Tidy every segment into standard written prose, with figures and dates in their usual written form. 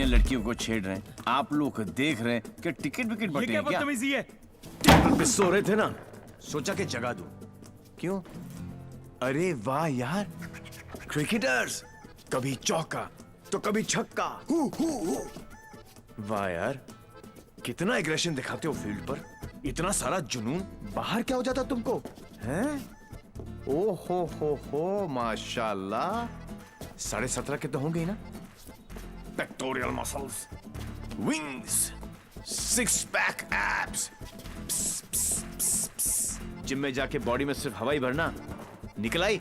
लड़कियां लड़कियों को छेड़ रहे हैं, आप लोग देख रहे हैं कि टिकट विकेट बटे हैं क्या? बदतमीजी है। टेबल पे सो रहे थे ना, सोचा कि जगा दूं। क्यों? अरे वाह यार, क्रिकेटर्स कभी चौका तो कभी छक्का। वाह यार, कितना एग्रेशन दिखाते हो फील्ड पर, इतना सारा जुनून। बाहर क्या हो जाता तुमको हैं? ओ हो माशाल्लाह। 17.5 के तो होंगे ही ना। Pectoral muscles, wings, 6 pack abs. Gym में जाके बॉडी में सिर्फ हवा ही भरना, निकल आई।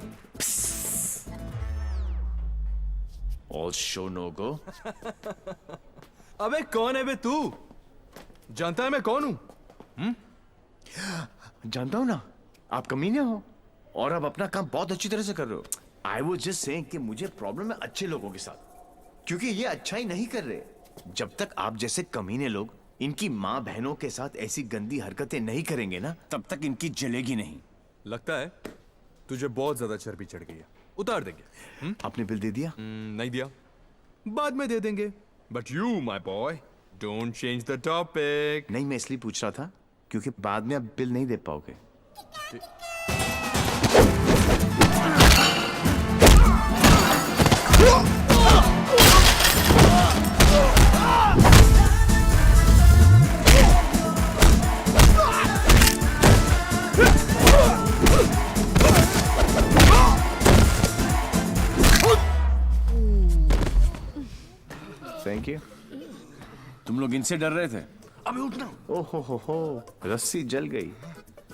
ऑल शो नो गो। अबे कौन है बे तू? जानता है मैं कौन हूं? जानता हूं ना, आप कमीने हो और आप अपना काम बहुत अच्छी तरह से कर रहे हो। आई वॉज जस्ट सेइंग कि मुझे प्रॉब्लम है अच्छे लोगों के साथ, क्योंकि ये अच्छा ही नहीं कर रहे। जब तक आप जैसे कमीने लोग इनकी माँ बहनों के साथ ऐसी गंदी हरकतें नहीं करेंगे ना, तब तक इनकी जलेगी नहीं। लगता है तुझे बहुत ज्यादा चर्बी चढ़ गई है, उतार देंगे। आपने बिल दे दिया? नहीं दिया, बाद में दे देंगे। But you my boy, don't change the topic. नहीं, मैं इसलिए पूछ रहा था क्योंकि बाद में आप बिल नहीं दे पाओगे। Thank you. तुम लोग इनसे डर रहे थे? अबे उठना। ओहो हो, रस्सी जल गई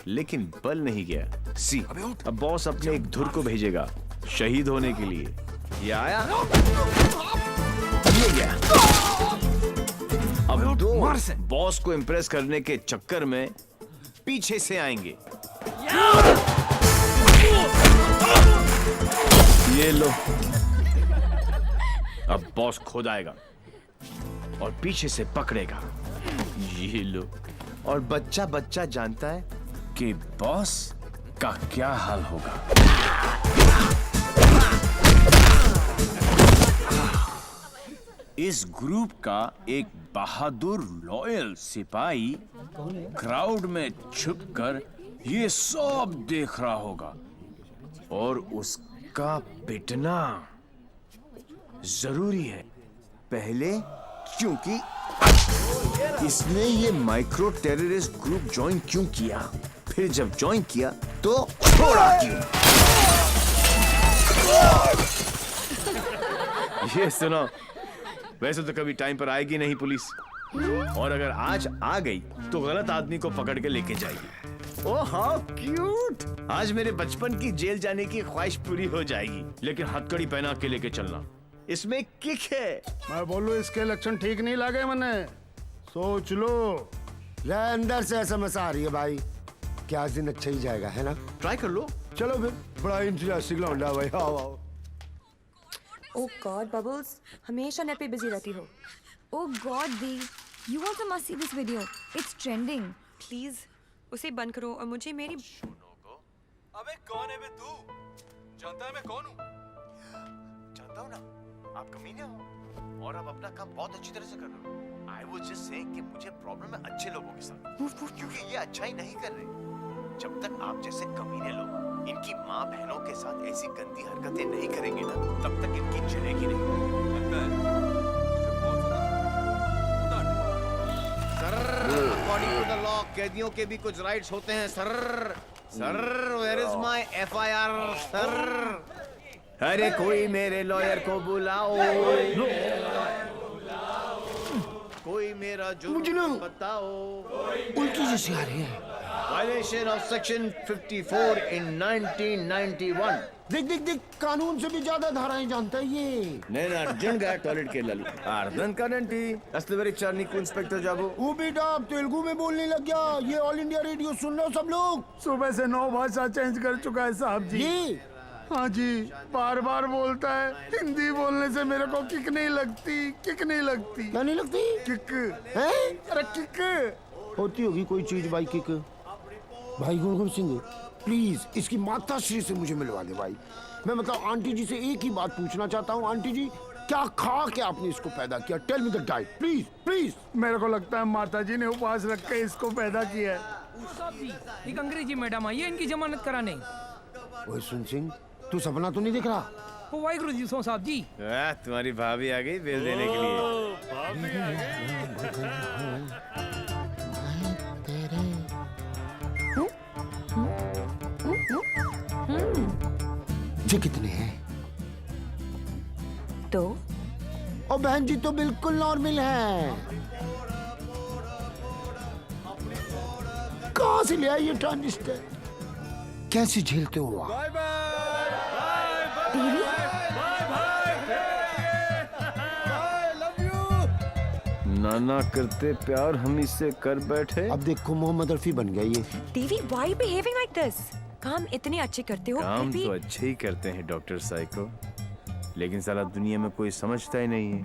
लेकिन बल नहीं गया। सी, अब बॉस अपने एक धुर को भेजेगा शहीद होने के लिए। ये आया, ये गया। अब दो बॉस को इम्प्रेस करने के चक्कर में पीछे से आएंगे। ये लो। अब बॉस खुद आएगा और पीछे से पकड़ेगा। ये लो। और बच्चा बच्चा जानता है कि बॉस का क्या हाल होगा। इस ग्रुप का एक बहादुर लॉयल सिपाही क्राउड में छुपकर ये सब देख रहा होगा और उसका पिटना जरूरी है पहले, क्योंकि इसने ये माइक्रो टेररिस्ट ग्रुप ज्वाइन क्यों किया, फिर जब ज्वाइन किया तो छोड़ा क्यों। ये सुनो, वैसे तो कभी टाइम पर आएगी नहीं पुलिस, और अगर आज आ गई तो गलत आदमी को पकड़ के लेके जाएगी। Oh how cute. आज मेरे बचपन की जेल जाने की ख्वाहिश पूरी हो जाएगी, लेकिन हथकड़ी पहना के लेके चलना। इसमें किक है। मैं बोलूं इसके लक्षण ठीक नहीं लगे मने। सोच लो। ले अंदर से एसएमएस आ रही है भाई, क्या आज दिन अच्छा ही जाएगा, है ना? ट्राई कर लो। चलो फिर, बड़ा इंटरेस्टिंग लौंडा भाई। आओ आओ। ओह गॉड बबल्स, हमेशा नेट पे बिजी रहती हो। Oh God, Dee, you also must see this video. It's trending. Please उसे बंद करो और मुझे मेरी। अबे कौन है बे तू? जानता है मैं कौन हूं? जानता हूं ना, आप कमीने हो और आप अपना काम बहुत अच्छी तरह से कर रहे हो। आई वॉज जस्ट सेइंग कि मुझे प्रॉब्लम है अच्छे लोगों के साथ, क्योंकि ये अच्छा ही नहीं कर रहे। जब तक आप जैसे कमीने लोग इनकी माँ बहनों के साथ ऐसी गंदी हरकतें नहीं करेंगे ना, तब तक इनकी चलेगी नहीं। लगता है तुझे बहुत ज्यादा उतार देंगे। Sir, according to the law कैदियों के भी कुछ राइट्स होते हैं sir. Sir, where is my FIR sir? अरे कोई मेरे लॉयर को बुलाओ। कोई मेरा जुर्म बताओ। उल्टी जैसी आ रही है। Violation of section 54 in 1991। देख देख देख, कानून से भी ज्यादा धाराएं जानता है ये। నేను అర్జున్గా టాయిలెట్కి వెళ్ళాలి. అర్థం కాదండి. అసలు వెరీ నీకు ఇన్స్పెక్టర్ జాబు. वो बेटा आप तेलुगु में बोलने लग गया। ये ऑल इंडिया रेडियो सुन लो सब लोग। सुबह से 9 भाषा चेंज कर चुका है साहब जी। ये हाँ जी, बार बार बोलता है। हिंदी बोलने से मेरे को किक नहीं लगती, किक नहीं लगती। क्या नहीं लगती? किक है? अरे किक होती होगी कोई चीज भाई किक। भाई गुणगुण सिंह, प्लीज इसकी माता श्री से मुझे मिलवा दे भाई। मैं मतलब आंटी जी से एक ही बात पूछना चाहता हूँ। आंटी जी, क्या खा के आपने इसको पैदा किया? Tell me the diet please please. मेरे को लगता है माताजी ने उपवास रख के इसको पैदा किया है। साहब जी, एक अंग्रेजी मैडम आई है इनकी जमानत कराने। ओए सुन सिंह, तू सपना तो नहीं देख रहा? ओ वाहिगुरु जी सो साहब जी। तुम्हारी भाभी आ गई बिल देने के लिए। ये कितने हैं? तो और बहन जी तो बिल्कुल नॉर्मल है। कहाँ से ले आई ये ट्रांजिस्टर? कैसे झेलते हो आप? नाना करते प्यार हम इससे कर बैठे। अब देखो मोहम्मद रफी बन गया ये। देवी, why are you behaving like this? काम इतने अच्छे करते हो काम फिर भी। तो अच्छे ही करते हैं डॉक्टर साइको, लेकिन साला दुनिया में कोई समझता ही नहीं है।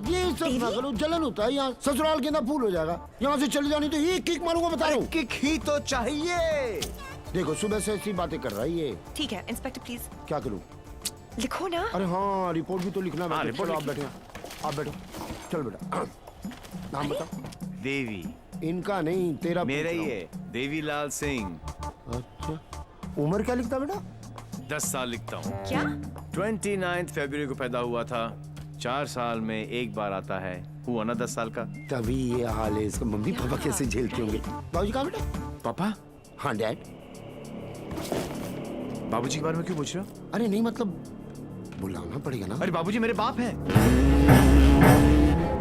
ये सब ना करो, जलन होता है यहाँ। ससुराल के अंदर फूल हो जाएगा। यहाँ से चली जानी तो एक किक मारूंगा, बता रहा हूँ। किक ही तो चाहिए। देखो सुबह से ऐसी बातें कर रहा है ये। ठीक है इंस्पेक्टर प्लीज क्या करूँ? लिखो ना। अरे हाँ, रिपोर्ट भी तो लिखना है। रिपोर्ट चलो आप बैठे, आप बैठो। चल बेटा, नाम बता। देवी। इनका नहीं, तेरा मेरा पूछ ही रहा है, देवीलाल सिंह। हूँ। अच्छा, उम्र क्या लिखता बेटा? 10 साल लिखता हूँ। क्या? 29 फरवरी को पैदा हुआ था। 4 साल में एक बार आता है। हुआ ना 10 साल का। तभी ये हाल है इसका। मम्मी पापा कैसे झेलते होंगे? बाबूजी कहाँ बेटा? पापा? हाँ डैड। बाबूजी के बारे में क्यों पूछ रहे हो? अरे नहीं मतलब बुलाना पड़ेगा ना। अरे बाबूजी मेरे बाप हैं।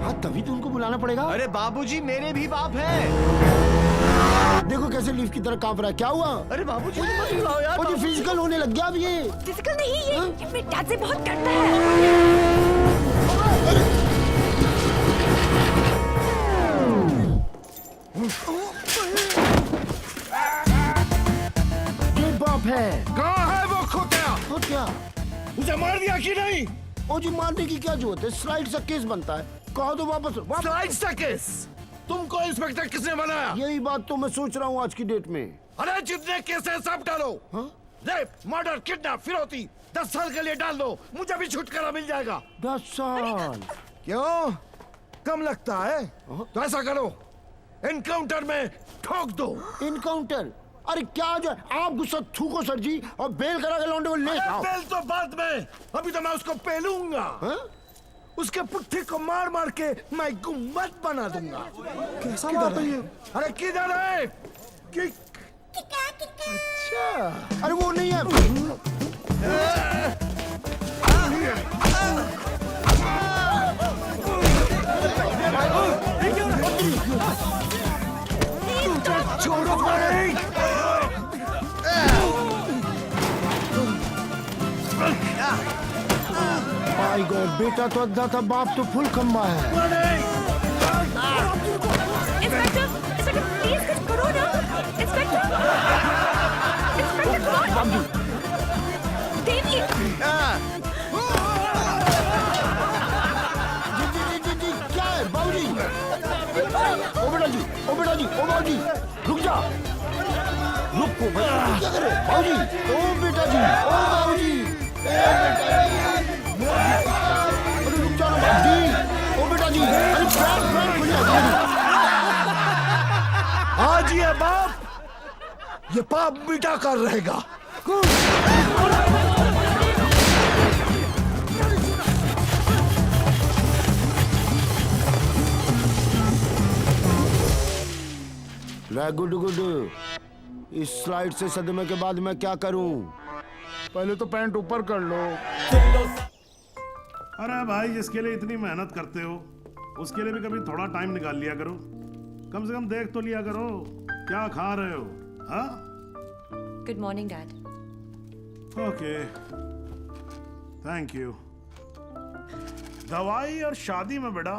हाँ तभी तो उनको बुलाना पड़ेगा। अरे बाबूजी मेरे भी बाप हैं। देखो कैसे लीफ की तरह कांप रहा है। क्या हुआ? अरे बाबूजी मत बुलाओ यार। मुझे फिजिकल होने लग गया अब ये। फिजिकल नहीं, ये मेरे डैड से बहुत डरता है। ये बाप है। कहाँ है वो खोतिया? तो क्या? उसे मार दिया कि नहीं? ओ जी मारने की क्या जरूरत है? स्लाइड सा केस बनता है। कहो तो वापस स्लाइड सा केस? तुमको इंस्पेक्टर किसने बनाया? यही बात तो मैं सोच रहा हूँ आज की डेट में। अरे जितने केस है सब डालो। हाँ? रेप, मर्डर, किडनैप, फिरौती 10 साल के लिए डाल दो। मुझे भी छुटकारा मिल जाएगा। 10 साल? क्यों? कम लगता है? तो ऐसा करो, एनकाउंटर में ठोक दो। इनकाउंटर? अरे क्या जो आप गुस्सा थूको सर जी और बेल करा के लौंडे को ले आओ। पेल तो बाद में, अभी तो मैं उसको पेलूंगा। हाँ? उसके पुट्ठे को मार मार के मैं गुम्बद बना दूंगा। कैसा बात है ये? अरे किधर है? कि... अच्छा, अरे वो नहीं है। छोड़ो भाई। माय गॉड, बेटा तो अद्धा था, बाप तो फुल खम्बा है। इंस्पेक्टर, इंस्पेक्टर प्लीज कुछ करो ना। इंस्पेक्टर, इंस्पेक्टर करो। देवी। जी, क्या है बाबूजी? ओ बेटा जी, ओ बेटा जी, ओ बाबूजी, रुक जा। रुको, क्या करे? बाबूजी, ओ बेटा जी, ओ बाबूजी, अरे रुक जाओ ना बाबूजी, ओ बेटा जी, अरे पैर खुल जाएगा। आज ये बाप, ये पाप मिटा कर रहेगा। Good good. इस स्लाइड से सदमे के बाद मैं क्या करूं? पहले तो पैंट ऊपर कर लो। अरे भाई, जिसके लिए इतनी मेहनत करते हो उसके लिए भी कभी थोड़ा टाइम निकाल लिया करो। कम से कम देख तो लिया करो क्या खा रहे हो। हाँ? Good morning dad. Okay, thank you. दवाई और शादी में बेटा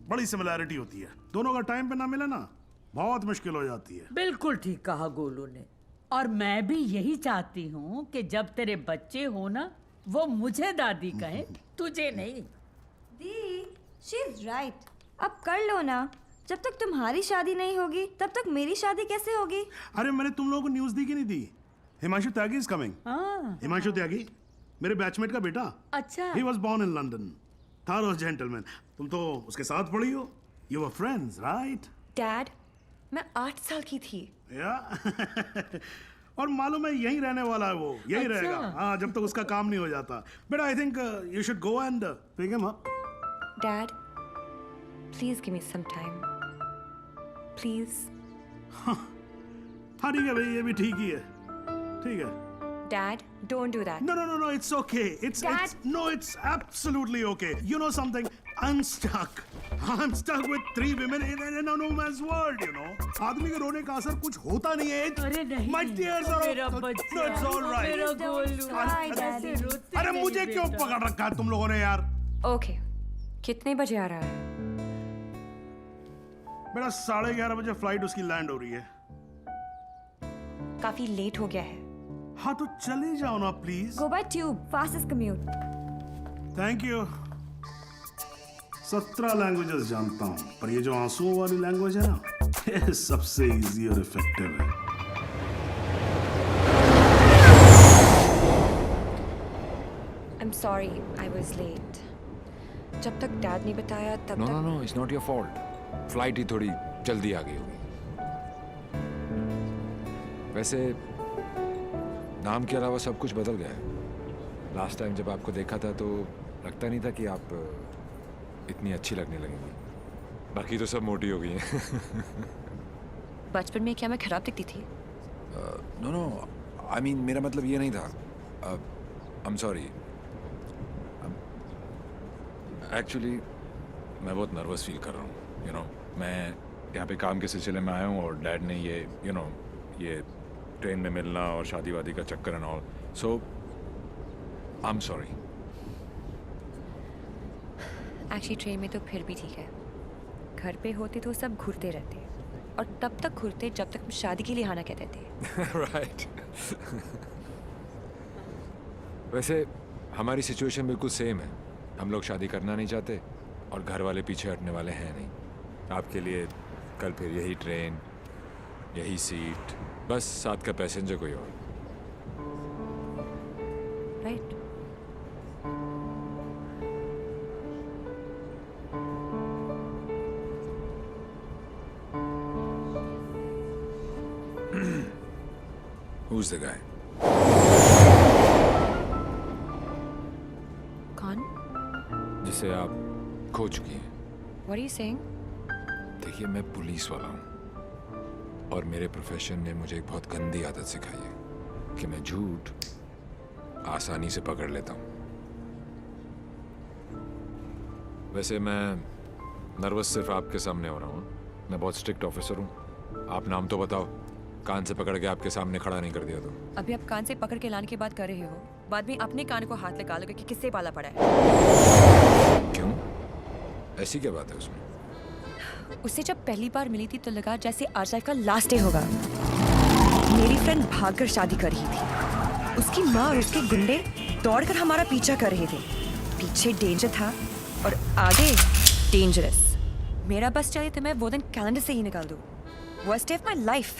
बड़ी सिमिलैरिटी होती है। दोनों का टाइम पे ना मिले ना बहुत मुश्किल हो जाती है। बिल्कुल ठीक कहा गोलू ने। और मैं भी यही चाहती हूँ कि जब तेरे बच्चे हो ना, वो मुझे दादी कहे, तुझे नहीं। दी, शी इज राइट। अब कर लो ना। जब तक तुम्हारी शादी नहीं होगी तब तक मेरी शादी कैसे होगी? अरे मैंने तुम लोगों को न्यूज दी कि नहीं दी? हिमांशु त्यागी इज कमिंग। हाँ। हिमांशु त्यागी मेरे बैचमेट का बेटा। अच्छा He was born in London. Thorough gentleman. तुम तो उसके साथ पढ़ी हो। You were friends, right? Dad, मैं 8 साल की थी। Yeah. और मालूम है यहीं रहने वाला है वो, यहीं अच्छा। रहेगा। हाँ, जब तक उसका काम नहीं हो जाता। But I think you should go and pick him up. Dad, please give me some time. Please. हाँ ठीक है भाई, ये भी ठीक ही है। ठीक है। Dad, don't do that. No, it's okay. It's absolutely okay. You know something? I'm stuck with 3 women in a no man's world, you know. आदमी के रोने का असर कुछ होता नहीं है. अरे नहीं My tears are मेरा all... बच्चा, No, it's all right. मेरा गोलू ऐसे रोते अरे नहीं मुझे क्यों बेटा। पकड़ रखा है तुम लोगों ने यार? Okay. कितने बजे आ रहा है? बेटा 11:30 बजे फ्लाइट उसकी लैंड हो रही है। काफी लेट हो गया है। हाँ तो चले जाओ ना please. Go by tube, fastest commute. Thank you. 17 languages जानता हूँ, पर ये जो आंसुओं वाली लैंग्वेज है ना, ये सबसे इजी और इफेक्टिव है। I'm sorry, I was late. जब तक डैड नहीं बताया तब तक no it's not your fault. Flight ही थोड़ी जल्दी आ गई होगी। वैसे नाम के अलावा सब कुछ बदल गया है। लास्ट टाइम जब आपको देखा था तो लगता नहीं था कि आप इतनी अच्छी लगने लगेंगी। बाकी तो सब मोटी हो गई हैं। बचपन में क्या मैं खराब दिखती थी? नो आई मीन मेरा मतलब ये नहीं था। I am sorry. एक्चुअली मैं बहुत नर्वस फील कर रहा हूँ। यू नो मैं यहाँ पे काम के सिलसिले में आया हूँ और डैड ने ये ये ट्रेन में मिलना और शादी वादी का चक्कर and all, so I am sorry. Actually train में तो फिर भी ठीक है। घर पे होते तो सब घूरते रहते और तब तक घूरते जब तक शादी के लिए हाँ ना कहते थे। राइट। वैसे हमारी सिचुएशन बिल्कुल सेम है। हम लोग शादी करना नहीं चाहते और घर वाले पीछे हटने वाले हैं नहीं। आपके लिए कल फिर यही ट्रेन, यही सीट, बस साथ का पैसेंजर कोई और। राइट। Who's the guy? कौन? जिसे आप खो चुकी हैं। What are you saying? देखिए मैं पुलिस वाला हूँ और मेरे प्रोफेशन ने मुझे एक बहुत गंदी आदत सिखाई है कि मैं झूठ आसानी से पकड़ लेता हूँ। वैसे मैं नर्वस सिर्फ आपके सामने हो रहा हूँ। मैं बहुत स्ट्रिक्ट ऑफिसर हूँ। आप नाम तो बताओ, कान से पकड़ के आपके सामने खड़ा नहीं कर दिया तो। अभी आप कान से पकड़ के लाने की बात कर रहे हो, बाद में अपने कान को हाथ लगा लोगे कि किससे पाला पड़ा है। क्यों? ऐसी क्या बात है उसमें? उससे जब पहली बार मिली थी तो लगा जैसे आज लाइफ का लास्ट डे होगा। मेरी फ्रेंड भागकर शादी कर रही थी। उसकी माँ और उसके गुंडे दौड़कर हमारा पीछा कर रहे थे। पीछे डेंजर था और आगे डेंजरस। मेरा बस चले तो मैं वो दिन कैलेंडर से ही निकाल दूँ। Worst day of my life.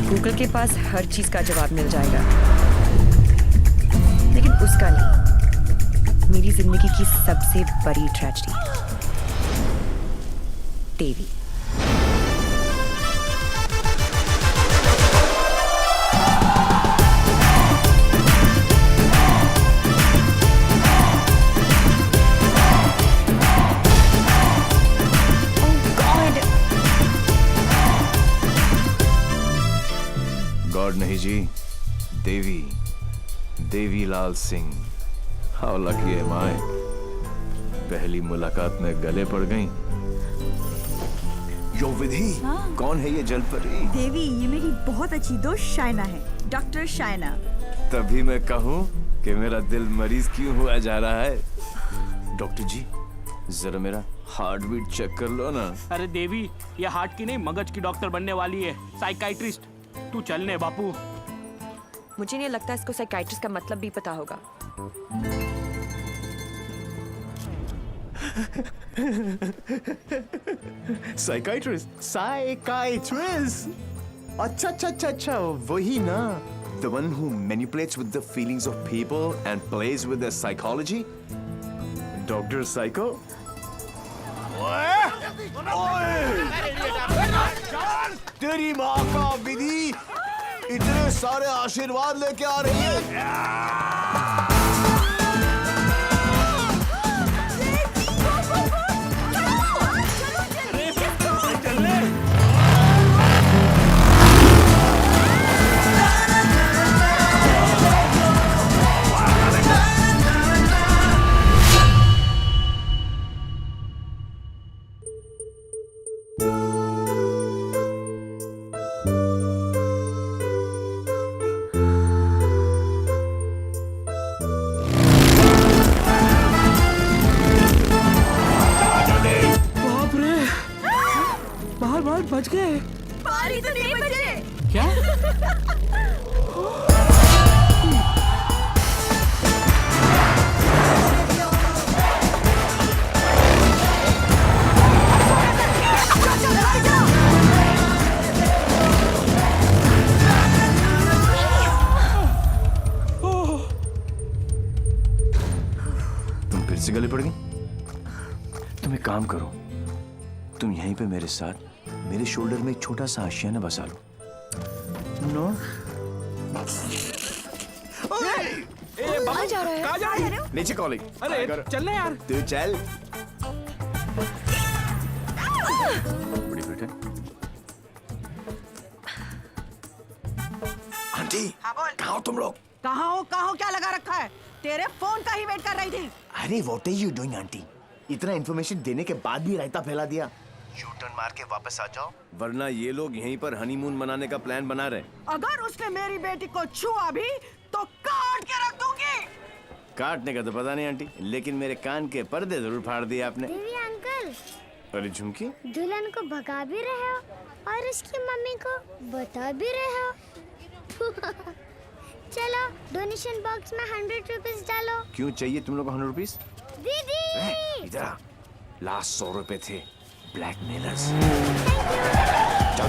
Google के पास हर चीज का जवाब मिल जाएगा, लेकिन उसका नहीं। मेरी जिंदगी की सबसे बड़ी ट्रेजेडी, देवी। गॉड नहीं जी, देवी, देवी Lal Singh. How lucky M आई। पहली मुलाकात में गले पड़ गई। यो विधि, कौन है ये जलपरी? देवी, ये मेरी बहुत अच्छी दोस्त शायना है, डॉक्टर शायना। तभी मैं कहूँ कि मेरा दिल मरीज क्यों हुआ जा रहा है। डॉक्टर जी, जरा मेरा हार्ट बीट चेक कर लो ना। अरे देवी, ये हार्ट की नहीं मगज की डॉक्टर बनने वाली है, साइकाइट्रिस्ट। तू चलने बापू। मुझे नहीं लगता इसको साइकाइट्रिस्ट का मतलब भी पता होगा। Psychiatrist. अच्छा, वही ना. The one who manipulates with the feelings of people and plays with their psychology. Dr. Psycho. तेरी माँ का विधि इतने सारे आशीर्वाद लेके आ रही है. बच गए. पारी तो नहीं बचे. क्या? तुम फिर से गले पड़ गई. तुम एक काम करो, तुम यहीं पे मेरे साथ मेरे शोल्डर में एक छोटा सा आशियाना बसा लो. नो. कहाँ जा रहा है? कहाँ जा रहे हो? नीचे कॉलिंग. अरे चलना यार. तू चल. बड़ी बेटे. आंटी. हाँ बोल. कहाँ हो तुम लोग? कहाँ हो क्या लगा रखा है? तेरे फोन का ही वेट कर रही थी. अरे what are you doing aunty? इतना इन्फॉर्मेशन देने के बाद भी रायता फैला दिया. यू टर्न मार के वापस आ जाओ, वरना ये लोग यहीं पर हनीमून मनाने का प्लान बना रहे. अगर उसने मेरी बेटी को छुआ भी तो काट के रख दूंगी. काटने का तो पता नहीं आंटी, लेकिन मेरे कान के पर्दे जरूर फाड़ दिए आपने. देवी अंकल. अरे झुमकी, दुल्हन को भगा भी रहे हो और उसकी मम्मी को बता भी रहे हो. चलो डोनेशन बॉक्स में 100 रुपीस डालो. क्यों चाहिए तुम लोग को 100 रुपीस? दीदी इधर आ. लास्ट 100 रुपए थे. ब्लैकमेलर्स. जाओ.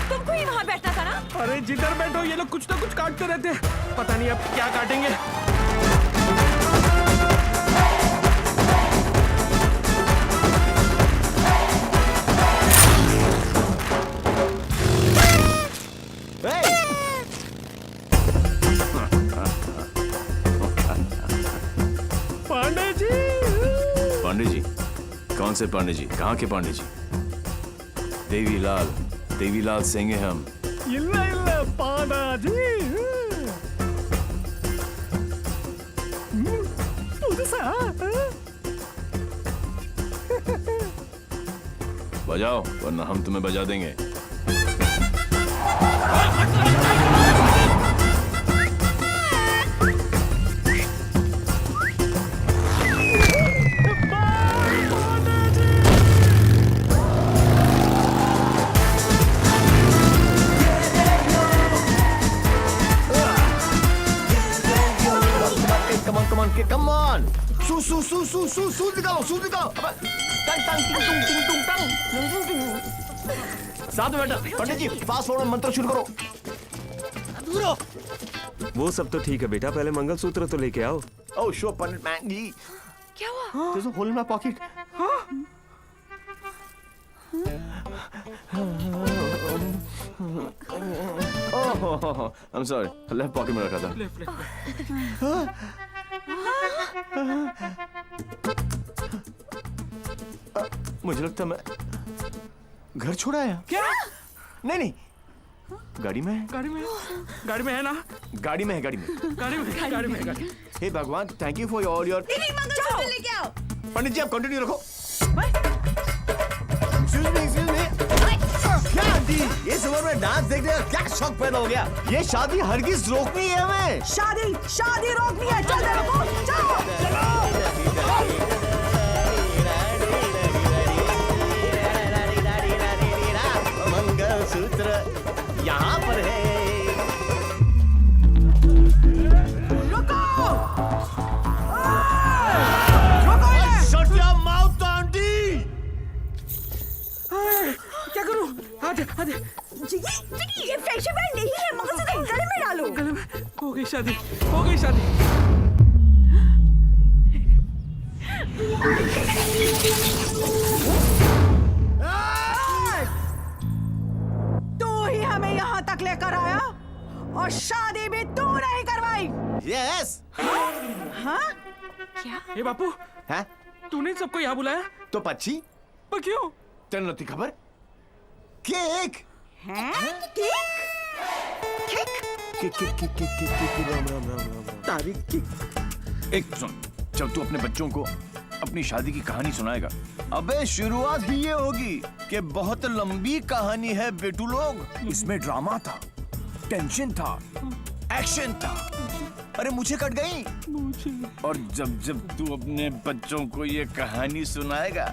तुमको ही वहाँ बैठना था ना? अरे जिधर बैठो ये लोग कुछ ना कुछ काटते रहते हैं. पता नहीं अब क्या काटेंगे. पांडे जी. कौन से पांडे जी? कहाँ के पांडे जी? देवीलाल सिंह हैं हम. ಇಲ್ಲ ಪಾದಾಜಿ. बजाओ वरना हम तुम्हें बजा देंगे. Come on. सूज निकालो. साथ में बैठा. पंडित जी फास्ट फॉरवर्ड मंत्र शुरू करो. वो सब तो ठीक है बेटा, पहले मंगलसूत्र तो लेके आओ. Oh sure पंडित मैन जी. क्या हुआ? There's a hole in my pocket. Oh, I'm sorry. Left pocket में रखा था. मुझे लगता मैं घर छोड़ आया. क्या? नहीं. गाड़ी में है. गाड़ी में है ना? गाड़ी में. हे भगवान, thank you for all your. Mangalsutra लेके आओ. पंडित जी आप कंटिन्यू रखो. Excuse me. क्या आंटी, इस उम्र में डांस देखने का क्या शौक पैदा हो गया? ये शादी हरगिज रोकनी है हमें। शादी रोकनी है। चल बेवकूफ, चलो। मंगलसूत्र यहाँ पर है। Shut your mouth, aunty. क्या करूं? आधे ये फ्रेंडशिप बैंड नहीं है, मंगलसूत्र गले में डालो। गले में हो गई शादी, हो गई शादी। तू ही हमें यहाँ तक लेकर आया और शादी भी तू नहीं करवाई। Yes। हाँ? ये बापू, हैं? तूने सबको यहाँ बुलाया? तो पक्षी? पर क्यों? तेरे नती खबर? केक? हैं? केक? राम। तारीख केक। एक सुन, जब तू अपने बच्चों को अपनी शादी की कहानी सुनाएगा, अबे शुरुआत ही ये होगी कि बहुत लंबी कहानी है बेटू लोग। इसमें ड्रामा था, टेंशन था, एक्शन था। अरे मुझे कट गई। और जब जब तू अपने बच्चों को ये कहानी सुनाएगा,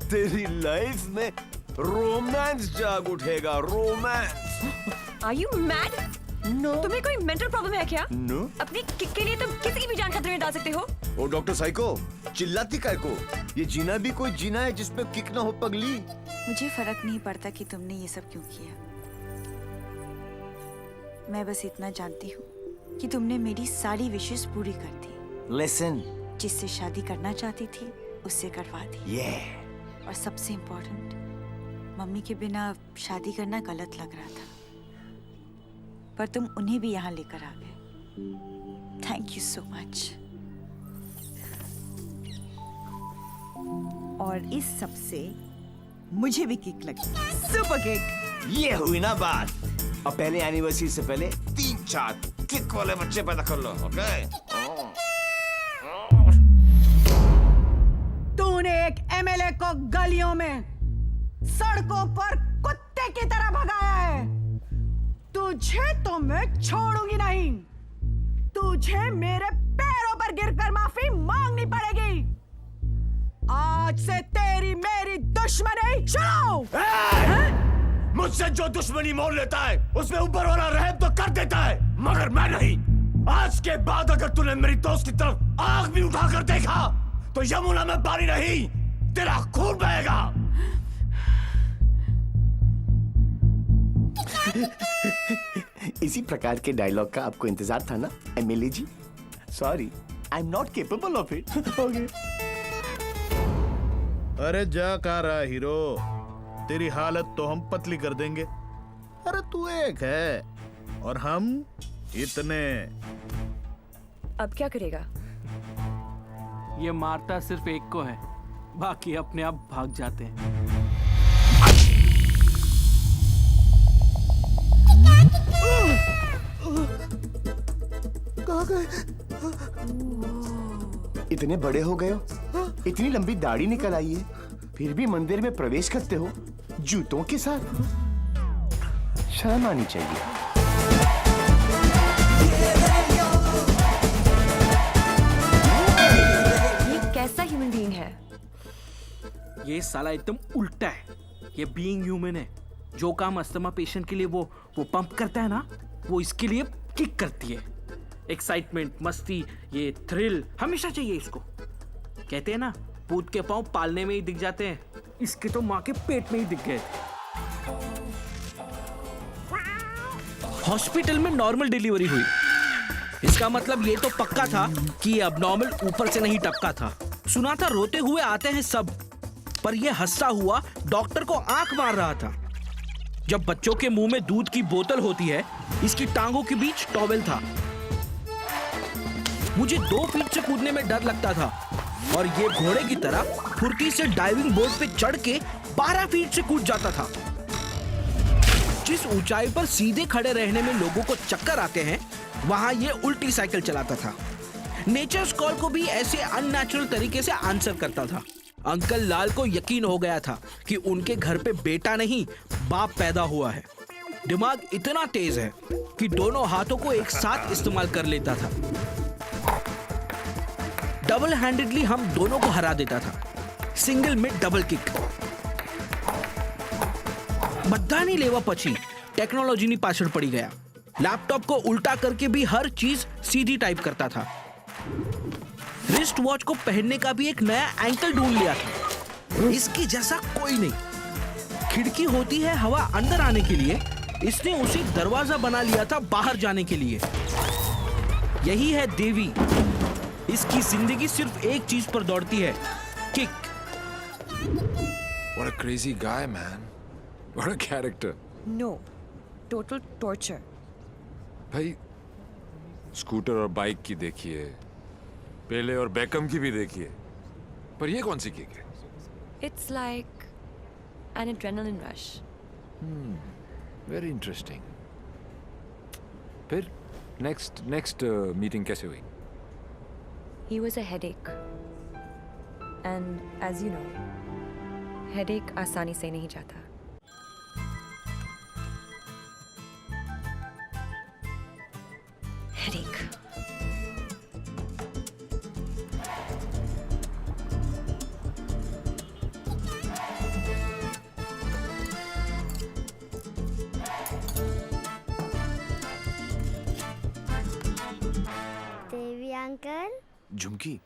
तेरी लाइफ में रोमांस जाग उठेगा। Romance. Are you mad? No. तुम्हें कोई मेंटल प्रॉब्लम है क्या? No. अपनी किक के लिए तुम किसी की भी जान खतरे में डाल सकते हो। ओ डॉक्टर साइको, चिल्लाती काय को? ये जीना भी कोई जीना है जिसमें किक ना हो पगली। मुझे फर्क नहीं पड़ता कि तुमने ये सब क्यों किया। मैं बस इतना जानती हूँ कि तुमने मेरी सारी विशेष पूरी कर दी। Listen. जिससे शादी करना चाहती थी उससे करवा दी। Yeah. और सबसे इम्पोर्टेंट, मम्मी के बिना शादी करना गलत लग रहा था, पर तुम उन्हें भी यहाँ लेकर आ गए। Thank you so much. और इस सब से मुझे भी किक लगी। Super kick. ये हुई ना बात। अब पहले एनिवर्सरी से पहले 3-4 किक वाले बच्चे पैदा कर लो, ओके? तूने एक एमएलए को गलियों में, सड़कों पर कुत्ते की तरह भगाया है। तुझे तो मैं छोड़ूंगी नहीं। तुझे मेरे पैरों पर गिरकर माफी मांगनी पड़ेगी। आज से तेरी मेरी दुश्मनी शुरू। मुझसे जो दुश्मनी मोल लेता है उसमें ऊपर वाला रहम तो कर देता है, मगर मैं नहीं। आज के बाद अगर तूने मेरी दोस्त की तरफ आंख भी उठाकर देखा तो यमुना में पानी नहीं, तेरा खून बहेगा। इसी प्रकार के डायलॉग का आपको इंतजार था ना MLA ji? Sorry, I am not capable of it. अरे जा कहाँ रहा हीरो, तेरी हालत तो हम पतली कर देंगे। अरे तू एक है और हम इतने। अब क्या करेगा? ये मारता सिर्फ एक को है, बाकी अपने आप भाग जाते हैं। कहाँ गए? इतने बड़े हो गए हो, इतनी लंबी दाढ़ी निकल आई है, फिर भी मंदिर में प्रवेश करते हो जूतों के साथ। शर्म आनी चाहिए। ये कैसा ह्यूमन बीइंग है? ये साला एकदम उल्टा है। ये बीइंग ह्यूमन है। जो काम अस्थमा पेशेंट के लिए वो पंप करता है ना, वो इसके लिए किक करती है। एक्साइटमेंट, मस्ती, ये थ्रिल हमेशा चाहिए इसको। कहते हैं ना, पूत के पांव पालने में ही दिख जाते हैं। इसके तो माँ के पेट में ही दिख गए थे। हॉस्पिटल में नॉर्मल डिलीवरी हुई। इसका मतलब ये तो पक्का था कि ये अबनॉर्मल ऊपर से नहीं टपका था। सुना था रोते हुए आते हैं सब, पर ये हंसता हुआ डॉक्टर को आंख मार रहा था। जब बच्चों के मुंह में दूध की बोतल होती है, इसकी टांगों के बीच टॉवेल था। मुझे 2 फीट से कूदने में डर लगता था और ये घोड़े की तरह फुर्ती से डाइविंग बोर्ड पे चढ़ के 12 फीट से कूद जाता था। जिस ऊंचाई पर सीधे खड़े रहने में लोगों को चक्कर आते हैं, वहां ये उल्टी साइकिल चलाता था। नेचर्स कॉल को भी ऐसे अननेचुरल तरीके से आंसर करता था। अंकल लाल को यकीन हो गया था कि उनके घर पे बेटा नहीं बाप पैदा हुआ है। दिमाग इतना तेज है कि दोनों हाथों को एक साथ इस्तेमाल कर लेता था। डबल हैंडेडली हम दोनों को हरा देता था, सिंगल में डबल किक। बधानी लेवा पची टेक्नोलॉजी पाछड़ पड़ी गया। लैपटॉप को उल्टा करके भी हर चीज सीधी टाइप करता था। रिस्ट वॉच को पहनने का भी एक नया एंकल ढूंढ लिया था। इसके जैसा कोई नहीं। खिड़की होती है हवा अंदर आने के लिए, इसने उसी दरवाजा बना लिया था बाहर जाने के लिए। यही है देवी। इसकी जिंदगी सिर्फ एक चीज पर दौड़ती है, kick. What a crazy guy, man. What a character. No, total torture. भाई स्कूटर और बाइक की देखिए, पेले और बेकम की भी देखिए, पर ये कौन सी किक है? It's like an adrenaline rush. Very interesting. फिर next meeting कैसे हुई? He was a headache. And as you know, headache आसानी से नहीं जाता। Headache. देवी अंकल। झुमकी,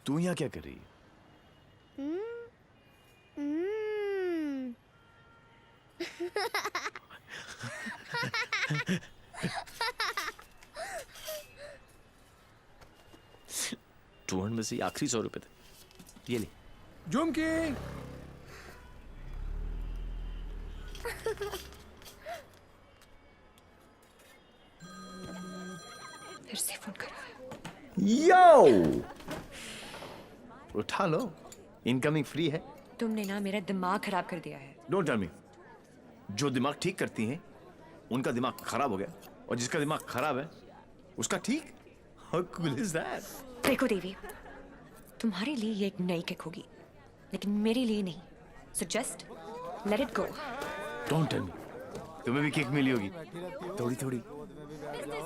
तू यहाँ क्या कर रही है? टूहन में से आखिरी 100 रुपए थे, ये ले। झुमकी। फिर से फोन करा। यो, उठा लो, इनकमिंग फ्री है। तुमने ना मेरा दिमाग खराब कर दिया है। Don't tell me. जो दिमाग ठीक करती हैं उनका दिमाग खराब हो गया, और जिसका दिमाग खराब है उसका ठीक। How cool is that? देखो देवी, तुम्हारे लिए ये एक नई किक होगी, लेकिन मेरे लिए नहीं। So just let it go. Don't tell me. तुम्हें भी किक मिली होगी, थोड़ी थोड़ी।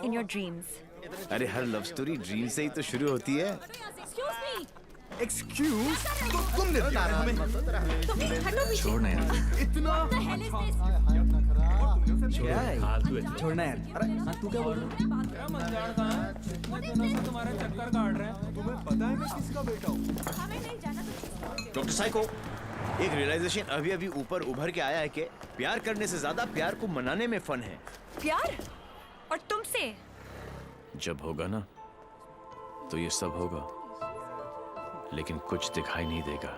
In your dreams. अरे हर लव स्टोरी ड्रीम से ही तो शुरू होती है। एक्सक्यूज, तो तुमने दिया हमें। छोड़ना यार। क्या है? छोड़ना यार। अरे तू क्या बोल रहा है? तुम्हारा चक्कर काट रहे हैं। तुम्हें पता है मैं किसका बेटा हूँ? डॉक्टर साइको, एक रियलाइजेशन अभी अभी ऊपर उभर के आया है कि प्यार करने से ज्यादा प्यार को मनाने में फन है। प्यार? और तुमसे? जब होगा ना तो ये सब होगा, लेकिन कुछ दिखाई नहीं देगा।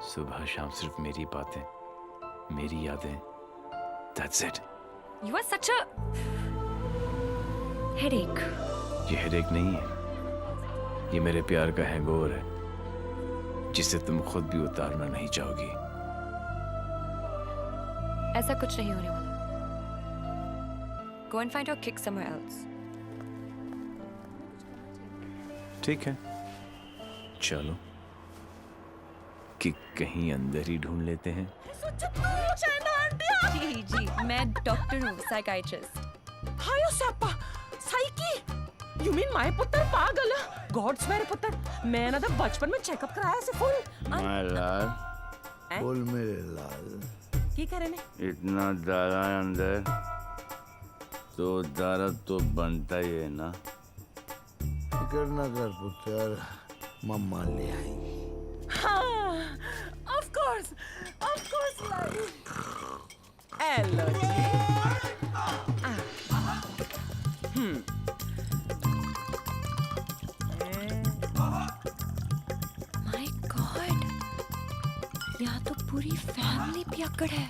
सुबह शाम सिर्फ मेरी बातें, मेरी यादें। That's it. You are such a headache. ये हेडेक नहीं है, ये मेरे प्यार का हैंगओवर है, जिसे तुम खुद भी उतारना नहीं चाहोगी। ऐसा कुछ नहीं होने वाला। Go and find your kick somewhere else. ठीक है, चलो किक कहीं अंदर ही ढूंढ लेते हैं। जी जी, मैं डॉक्टर हूँ, साइकाइट्रिस्ट। हायो Sapa psyche you mean my पुत्र पागल गॉड्स मेरे पुत्र मैं ना तो बचपन में चेकअप कराया से फुल माय लाल, बोल मेरे लाल। की करे ने इतना दारा अंदर तो दारा तो बनता ही है ना। फिकर ना कर पुत्र, मम्मा ले आएगी। हाँ of course hello my God, यहाँ तो पूरी फैमिली पियक्कड़ है।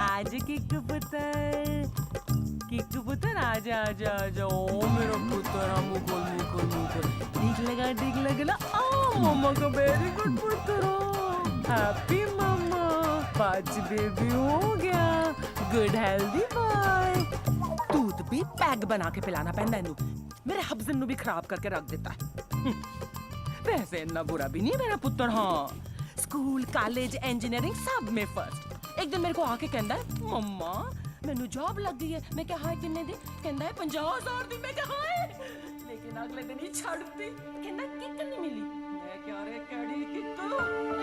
आज किक पुत्र आजा आजा आजा ओ मेरा पुत्र मुकुल ठीक लगा ना ओ मम्मा का वेरी गुड पुत्र हैप्पी मम्मा पांच बेबी हो गया गुड हेल्दी बॉय दूध भी पैक बना के पिलाना पैंदा है मेरे हब्जन नु भी खराब करके रख देता है वैसे इतना बुरा भी नहीं है मेरा पुत्र हाँ स्कूल कॉलेज इंजीनियरिंग सब में फर्स्ट। एक दिन मेरे को आके कहता है मम्मा मैनू जॉब लग गई है। मैं क्या हाय किन्ने दी? कहता है 50,000 दी। मैं क्या हाय, लेकिन अगले दिन ही छड़ दी। कहता किक नहीं मिली। मैं क्या रे केड़ी किक,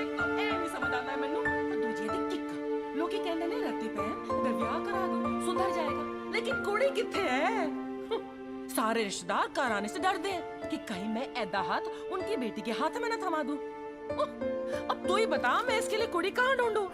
एक तो ए नहीं समझ आता है मैनू, दूजी दी किक। लोग कहते ने रत्ती पैन ते ब्याह करा दो सुधर जाएगा, लेकिन कुड़ी किथे है? सारे रिश्तेदार घर आने से डरते हैं कि कहीं मैं ऐदा हाथ उनकी बेटी के हाथ में न थमा दूं। अब तू ही बता मैं इसके लिए कुड़ी कहाँ ढूंढूं?